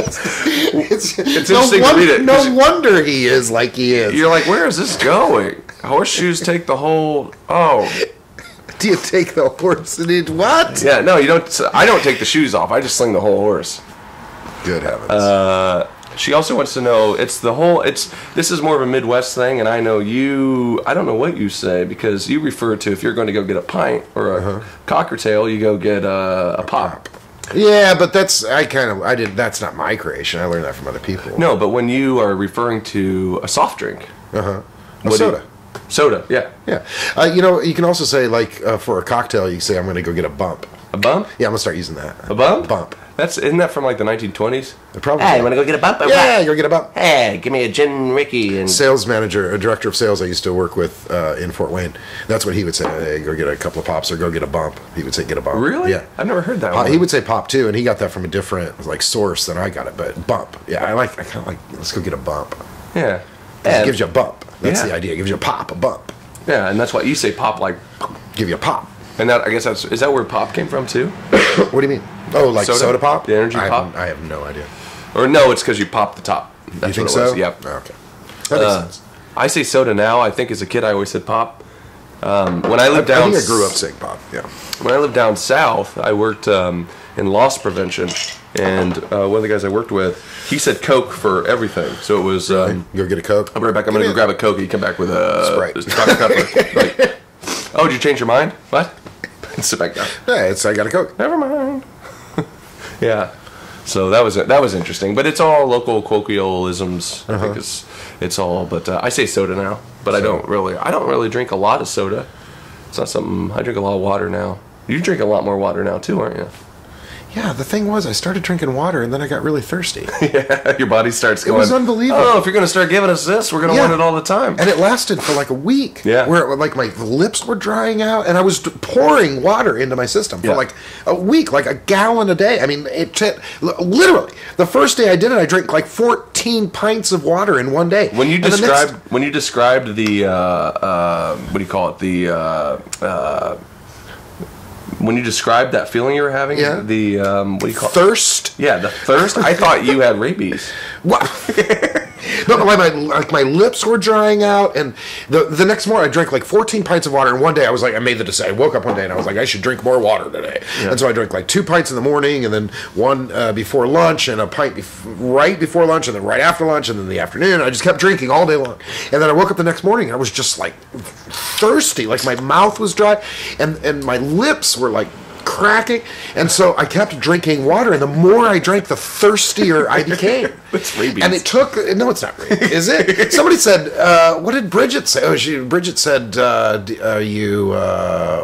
interesting to read it. No wonder he is like he is. You're like, where is this going? Horseshoes take the whole. Do you take the horse and it what? Yeah, no, you don't. I don't take the shoes off. I just sling the whole horse. Good heavens. She also wants to know, this is more of a Midwest thing, and I know I don't know what you say, because you refer to, if you're going to go get a pint or a cocker tail, you go get a pop. Yeah, but that's not my creation. I learned that from other people. No, but when you are referring to a soft drink. A soda. Soda, yeah. Yeah. You can also say, like, for a cocktail, you say, I'm going to go get a bump. A bump? Yeah, I'm going to start using that. A bump? Bump. Isn't that from, like, the 1920s? Probably. Hey, you want to go get a bump? Yeah, go get a bump. Hey, give me a gin Ricky. And sales manager, a director of sales I used to work with in Fort Wayne. That's what he would say. Hey, go get a couple of pops or go get a bump. He would say get a bump. Really? Yeah. I've never heard that one. He would say pop too, and he got that from a different source than I got it. But bump. Yeah, I kind of like, let's go get a bump. Yeah. It gives you a bump. That's the idea. It gives you a pop, a bump. Yeah, and that's why you say pop, like, give you a pop. And that, I guess is that where pop came from too? What do you mean? Oh, like soda pop? The energy pop? I have no idea. Or no, it's because you popped the top. That's you think so? Yep. Oh, okay. That makes sense. I say soda now. I think as a kid I always said pop. When I lived down, I think I grew up saying pop. Yeah. When I lived down south, I worked in loss prevention, and one of the guys I worked with, he said Coke for everything. So it was go get a Coke. I'll be right back. I'm gonna go grab a Coke. He come back with a Sprite. Dr. Pepper. Like, oh, did you change your mind? What? Sit back down. Yeah, I got a Coke. Never mind. Yeah. So that was interesting, but it's all local colloquialisms. I think it's all. But I say soda now, but I don't really drink a lot of soda. It's not something I drink a lot of water now. You drink a lot more water now too, aren't you? Yeah, the thing was, I started drinking water, and then I got really thirsty. Yeah, your body starts going. It was unbelievable. Oh, if you're going to start giving us this, we're going to want it all the time. And it lasted for like a week. Yeah. Where like my lips were drying out, and I was pouring water into my system for like a week, like a gallon a day. I mean, literally, the first day I did it, I drank like 14 pints of water in one day. When you described the what do you call it, when you described that feeling you were having, the what do you call it? Thirst? Yeah, the thirst. I thought you had rabies. What? No, my lips were drying out, and the next morning I drank like 14 pints of water. And one day I was like, I made the decision. I woke up one day and I was like, I should drink more water today. Yeah. And so I drank like 2 pints in the morning, and then one before lunch, and a pint right before lunch, and then right after lunch, and then the afternoon. I just kept drinking all day long. And then I woke up the next morning and I was just like thirsty, like my mouth was dry, and my lips were like cracking, and so I kept drinking water, and the more I drank, the thirstier I became. It's rabies. And it took, no, it's not rabies, is it? Somebody said, what did Bridget say? Oh, Bridget said,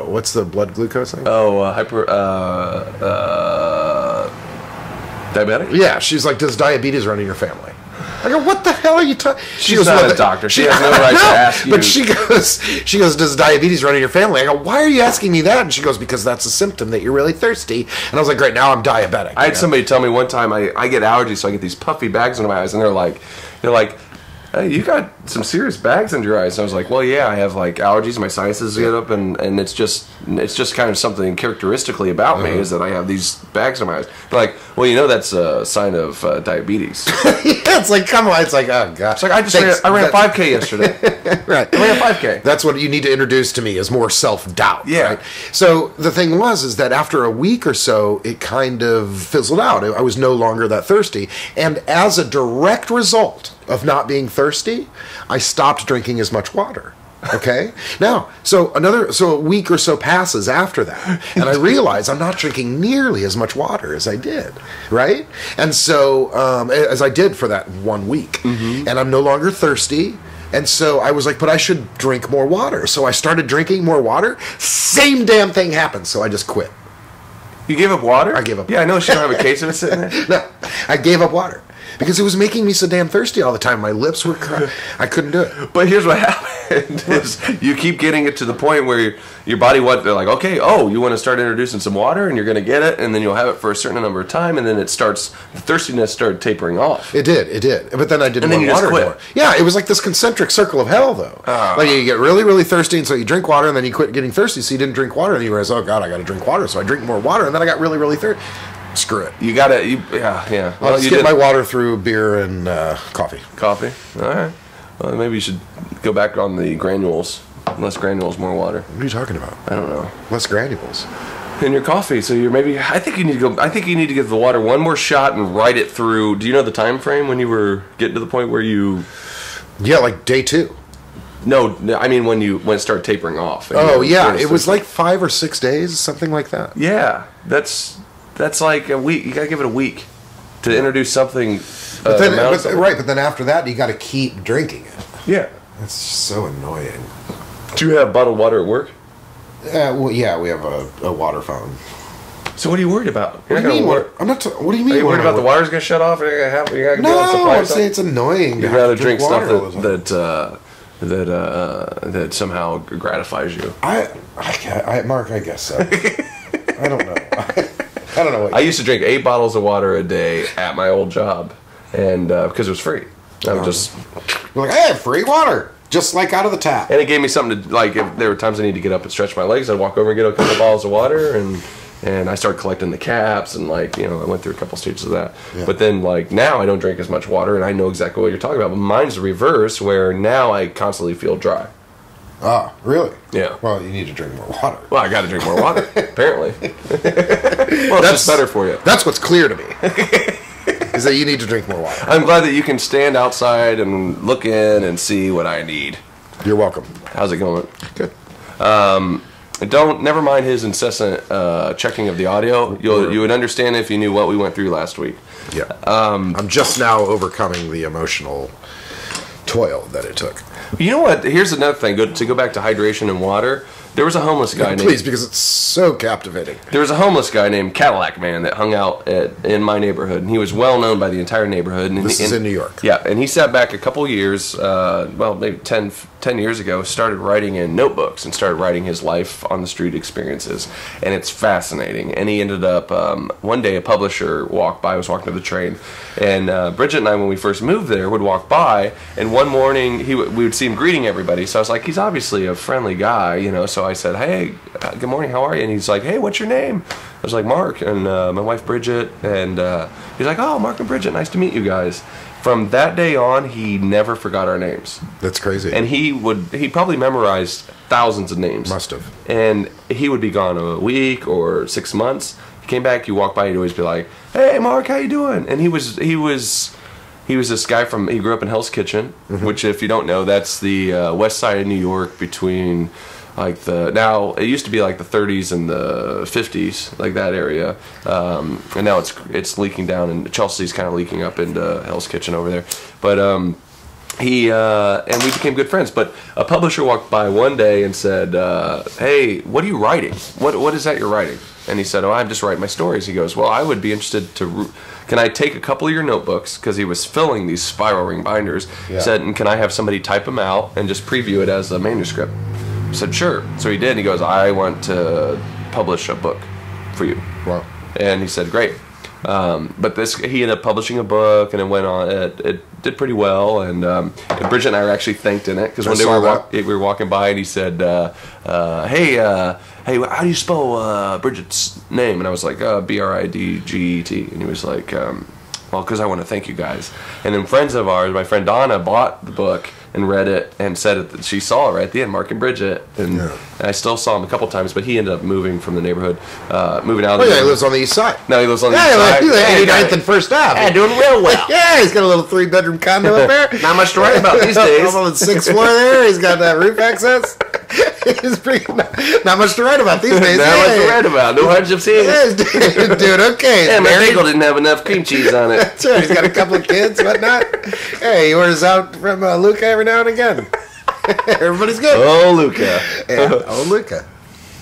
what's the blood glucose thing? Oh, diabetic? Yeah, she's like, does diabetes run in your family? I go, what the hell are you talking? She's not a doctor. She has no right to ask you. But she goes, does diabetes run in your family? I go, why are you asking me that? And she goes, because that's a symptom that you're really thirsty. And I was like, great, now I'm diabetic. I had somebody tell me one time I get allergies, so I get these puffy bags under my eyes, and they're like, hey, you got some serious bags under your eyes. And I was like, well, yeah, I have like allergies, my sinuses get up, and it's just kind of something characteristically about me is that I have these bags under my eyes. They're like, well, that's a sign of diabetes. Yeah, it's like, come on, it's like, oh gosh. It's like I ran a 5K yesterday. Right, I ran a 5K. That's what you need to introduce to me is more self-doubt. Yeah. Right? So the thing is that after a week or so, it kind of fizzled out. I was no longer that thirsty, and as a direct result of not being thirsty, I stopped drinking as much water. Okay? Now, so a week or so passes after that, and I realize I'm not drinking nearly as much water as I did, right? And so, as I did for that 1 week, and I'm no longer thirsty, and so I was like, but I should drink more water. So I started drinking more water. Same damn thing happened, so I just quit. You gave up water? I gave up. Yeah, I know she don't have a case of it sitting there. No, I gave up water. Because it was making me so damn thirsty all the time. My lips were I couldn't do it. But here's what happened is you keep getting it to the point where your body, they're like, okay, you want to start introducing some water, and you're going to get it, and then you'll have it for a certain number of time, and then the thirstiness started tapering off. It did. But then I didn't want water water anymore. Yeah, it was like this concentric circle of hell, though. Like you get really, really thirsty, and so you drink water, and then you quit getting thirsty, so you didn't drink water, and you realize, oh God, I got to drink water. So I drink more water, and then I got really, really thirsty. Screw it. You gotta, yeah. I'll just get my water through beer and coffee. Coffee? All right. Well, maybe you should go back on the granules. Less granules, more water. What are you talking about? I don't know. Less granules. In your coffee, so I think you need to give the water one more shot and ride it through. Do you know the time frame when you were getting to the point where you... Yeah, like day 2. No, I mean when it started tapering off. Oh, yeah. It was like 5 or 6 days, something like that. Yeah, that's like a week. You got to give it a week to introduce something. But then after that, you got to keep drinking it. Yeah. That's so annoying. Do you have bottled water at work? Well, yeah, we have a water fountain. So what are you worried about? What do you mean? What do you mean? Are you worried about the water's going to shut off? No, I'm saying it's annoying. You'd rather drink stuff that somehow gratifies you. Mark, I guess so. I don't know. I don't know. I used to drink 8 bottles of water a day at my old job, and because it was free. I would just like, I have free water, just like out of the tap. And it gave me something to like. If there were times I need to get up and stretch my legs, I'd walk over and get a couple of bottles of water, and I started collecting the caps, and I went through a couple stages of that. Yeah. But then now I don't drink as much water, and I know exactly what you're talking about. But mine's the reverse, where now I constantly feel dry. Ah, really? Yeah. Well, you need to drink more water. Well, I got to drink more water, apparently. Well, that's just better for you. That's what's clear to me. Is that you need to drink more water. I'm glad that you can stand outside and look in and see what I need. You're welcome. How's it going? Good. Never mind his incessant checking of the audio. You would understand if you knew what we went through last week. Yeah. I'm just now overcoming the emotional toil that it took. You know what? Here's another thing. To go back to hydration and water. There was a homeless guy Please, because it's so captivating. There was a homeless guy named Cadillac Man that hung out in my neighborhood, and he was well known by the entire neighborhood. And This is in New York. Yeah, and he sat back a couple years, maybe 10 years ago, started writing in notebooks and started writing his life on the street experiences, and it's fascinating. And he ended up, one day a publisher walked by, was walking to the train, and Bridget and I, when we first moved there, would walk by, and one morning we would see him greeting everybody. So I was like, he's obviously a friendly guy, you know. So I said, hey, good morning, how are you? And he's like, hey, what's your name? I was like, Mark, and my wife Bridget, and he's like, oh, Mark and Bridget, nice to meet you guys. From that day on, he never forgot our names. That's crazy. And he probably memorized thousands of names. Must have. And he would be gone a week or 6 months. He came back, you walk by, he'd always be like, hey, Mark, how you doing? And he was this guy he grew up in Hell's Kitchen, which, if you don't know, that's the west side of New York between, like, now it used to be like the 30s and the 50s, like that area, and now it's leaking down, and Chelsea's kind of leaking up into Hell's Kitchen over there. But he and we became good friends. But a publisher walked by one day and said, hey, what are you writing? What is that you're writing? And he said, oh, I'm just writing my stories. He goes, well, I would be interested to can I take a couple of your notebooks, because he was filling these spiral ring binders. Yeah. He said, and can I have somebody type them out and just preview it as a manuscript? I said, sure. So he did, and he goes, I want to publish a book for you. Wow. And he said, great. But he ended up publishing a book, and it went on. It did pretty well, and Bridget and I were actually thanked in it, because one day we were walking by, and he said, hey, how do you spell Bridget's name? And I was like, Bridget. And he was like, well, because I want to thank you guys. And then friends of ours, my friend Donna, bought the book and read it and said that she saw it right at the end, Mark and Bridget. And I still saw him a couple times, but he ended up moving from the neighborhood, moving out of the he lives on the east side. No, he lives on the east side. He's 89th and First Ave. Yeah, doing real well. Yeah, he's got a little 3-bedroom condo up there. Not much to write about these days. On the 6th floor there, he's got that roof access. It's not much to write about these days. Not much to write about. No hardships here. Dude, okay. Yeah, my bagel didn't have enough cream cheese on it. That's right. He's got a couple of kids, whatnot. Hey, he orders out from Luca every now and again. Everybody's good. Oh, Luca. Yeah. Oh, Luca.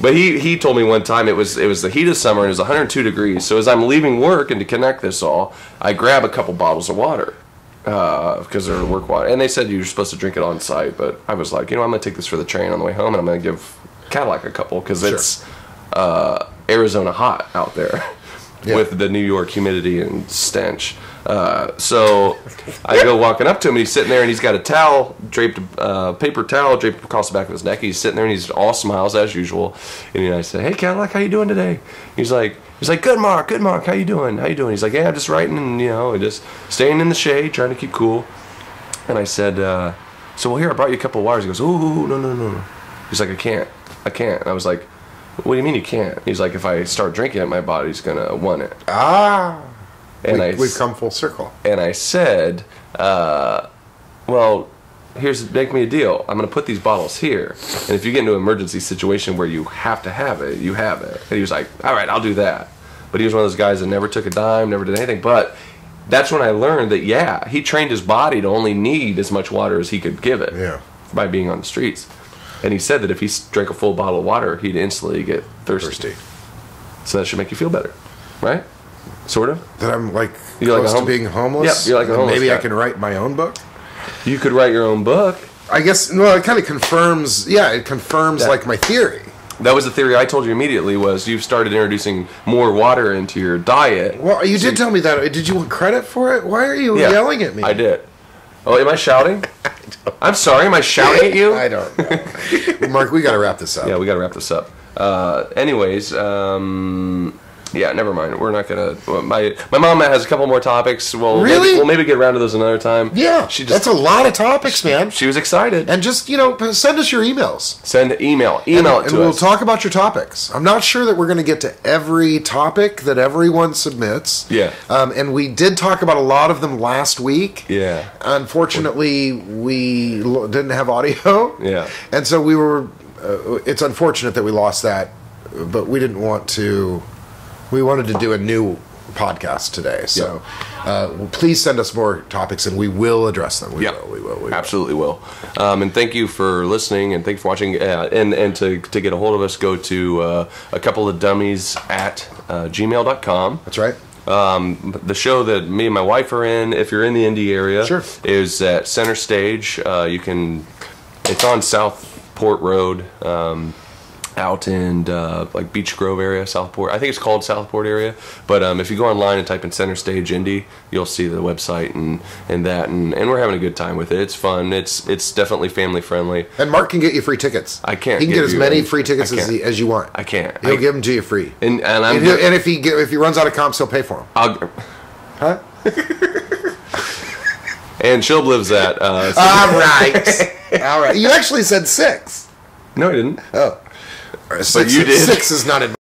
But he told me one time it was the heat of summer and it was 102 degrees. So as I'm leaving work, and to connect this all, I grab a couple bottles of water. Because they're work water. And they said you're supposed to drink it on site, but I was like, I'm going to take this for the train on the way home, and I'm going to give Cadillac a couple, because it's Arizona hot out there with the New York humidity and stench. So I go walking up to him, and he's sitting there, and he's got a towel draped, paper towel draped across the back of his neck. He's sitting there, and he's all smiles as usual. And I say, hey, Cadillac, how you doing today? He's like, good, Mark, how you doing? He's like, yeah, I'm just writing, and just staying in the shade, trying to keep cool. And I said, so well, here, I brought you a couple of waters. He goes, ooh, no. He's like, I can't. And I was like, what do you mean you can't? He's like, if I start drinking it, my body's gonna want it. And we've come full circle. And I said, well, make me a deal. I'm going to put these bottles here, and if you get into an emergency situation where you have to have it, you have it. And he was like, all right, I'll do that. But he was one of those guys that never took a dime, never did anything. But that's when I learned that, he trained his body to only need as much water as he could give it by being on the streets. And he said that if he drank a full bottle of water, he'd instantly get thirsty. So that should make you feel better, right? Sort of. That I'm close to being homeless? Yeah, you're like a homeless maybe guy. I can write my own book? You could write your own book. I guess, it kind of confirms, like my theory. That was the theory I told you immediately, was you've started introducing more water into your diet. Well, you did tell me that. Did you want credit for it? Why are you yelling at me? I did. Oh, am I shouting? I'm sorry, am I shouting at you? I don't know. Mark, we got to wrap this up. Yeah, we got to wrap this up. Anyways, yeah, never mind. We're not gonna. My mom has a couple more topics. Well, really? We'll maybe get around to those another time. Yeah, that's a lot of topics, man. She was excited. And just send us your emails. Send email it to us, and we'll us. talk about your topics. I'm not sure that we're going to get to every topic that everyone submits. Yeah. And we did talk about a lot of them last week. Yeah. Unfortunately, we didn't have audio. Yeah. And so we were. It's unfortunate that we lost that, but we didn't want to. We wanted to do a new podcast today. So please send us more topics, and we will address them. We will. Absolutely will. And thank you for listening, and thank you for watching. And to get a hold of us, go to a couple of dummies at gmail.com. That's right. The show that me and my wife are in, if you're in the Indy area, is at Center Stage. It's on Southport Road, out in like Beach Grove area, Southport. I think it's called Southport area. But if you go online and type in Center Stage Indy, you'll see the website and that, and we're having a good time with it. It's fun. It's definitely family friendly. And Mark can get you free tickets. I can't. He can get as many free tickets as you want. I can't. He'll give them to you free. And if he runs out of comps, he'll pay for them. Huh? And Shilb lives at. All right. You actually said 6. No, I didn't. Oh. But you did. 6 is not in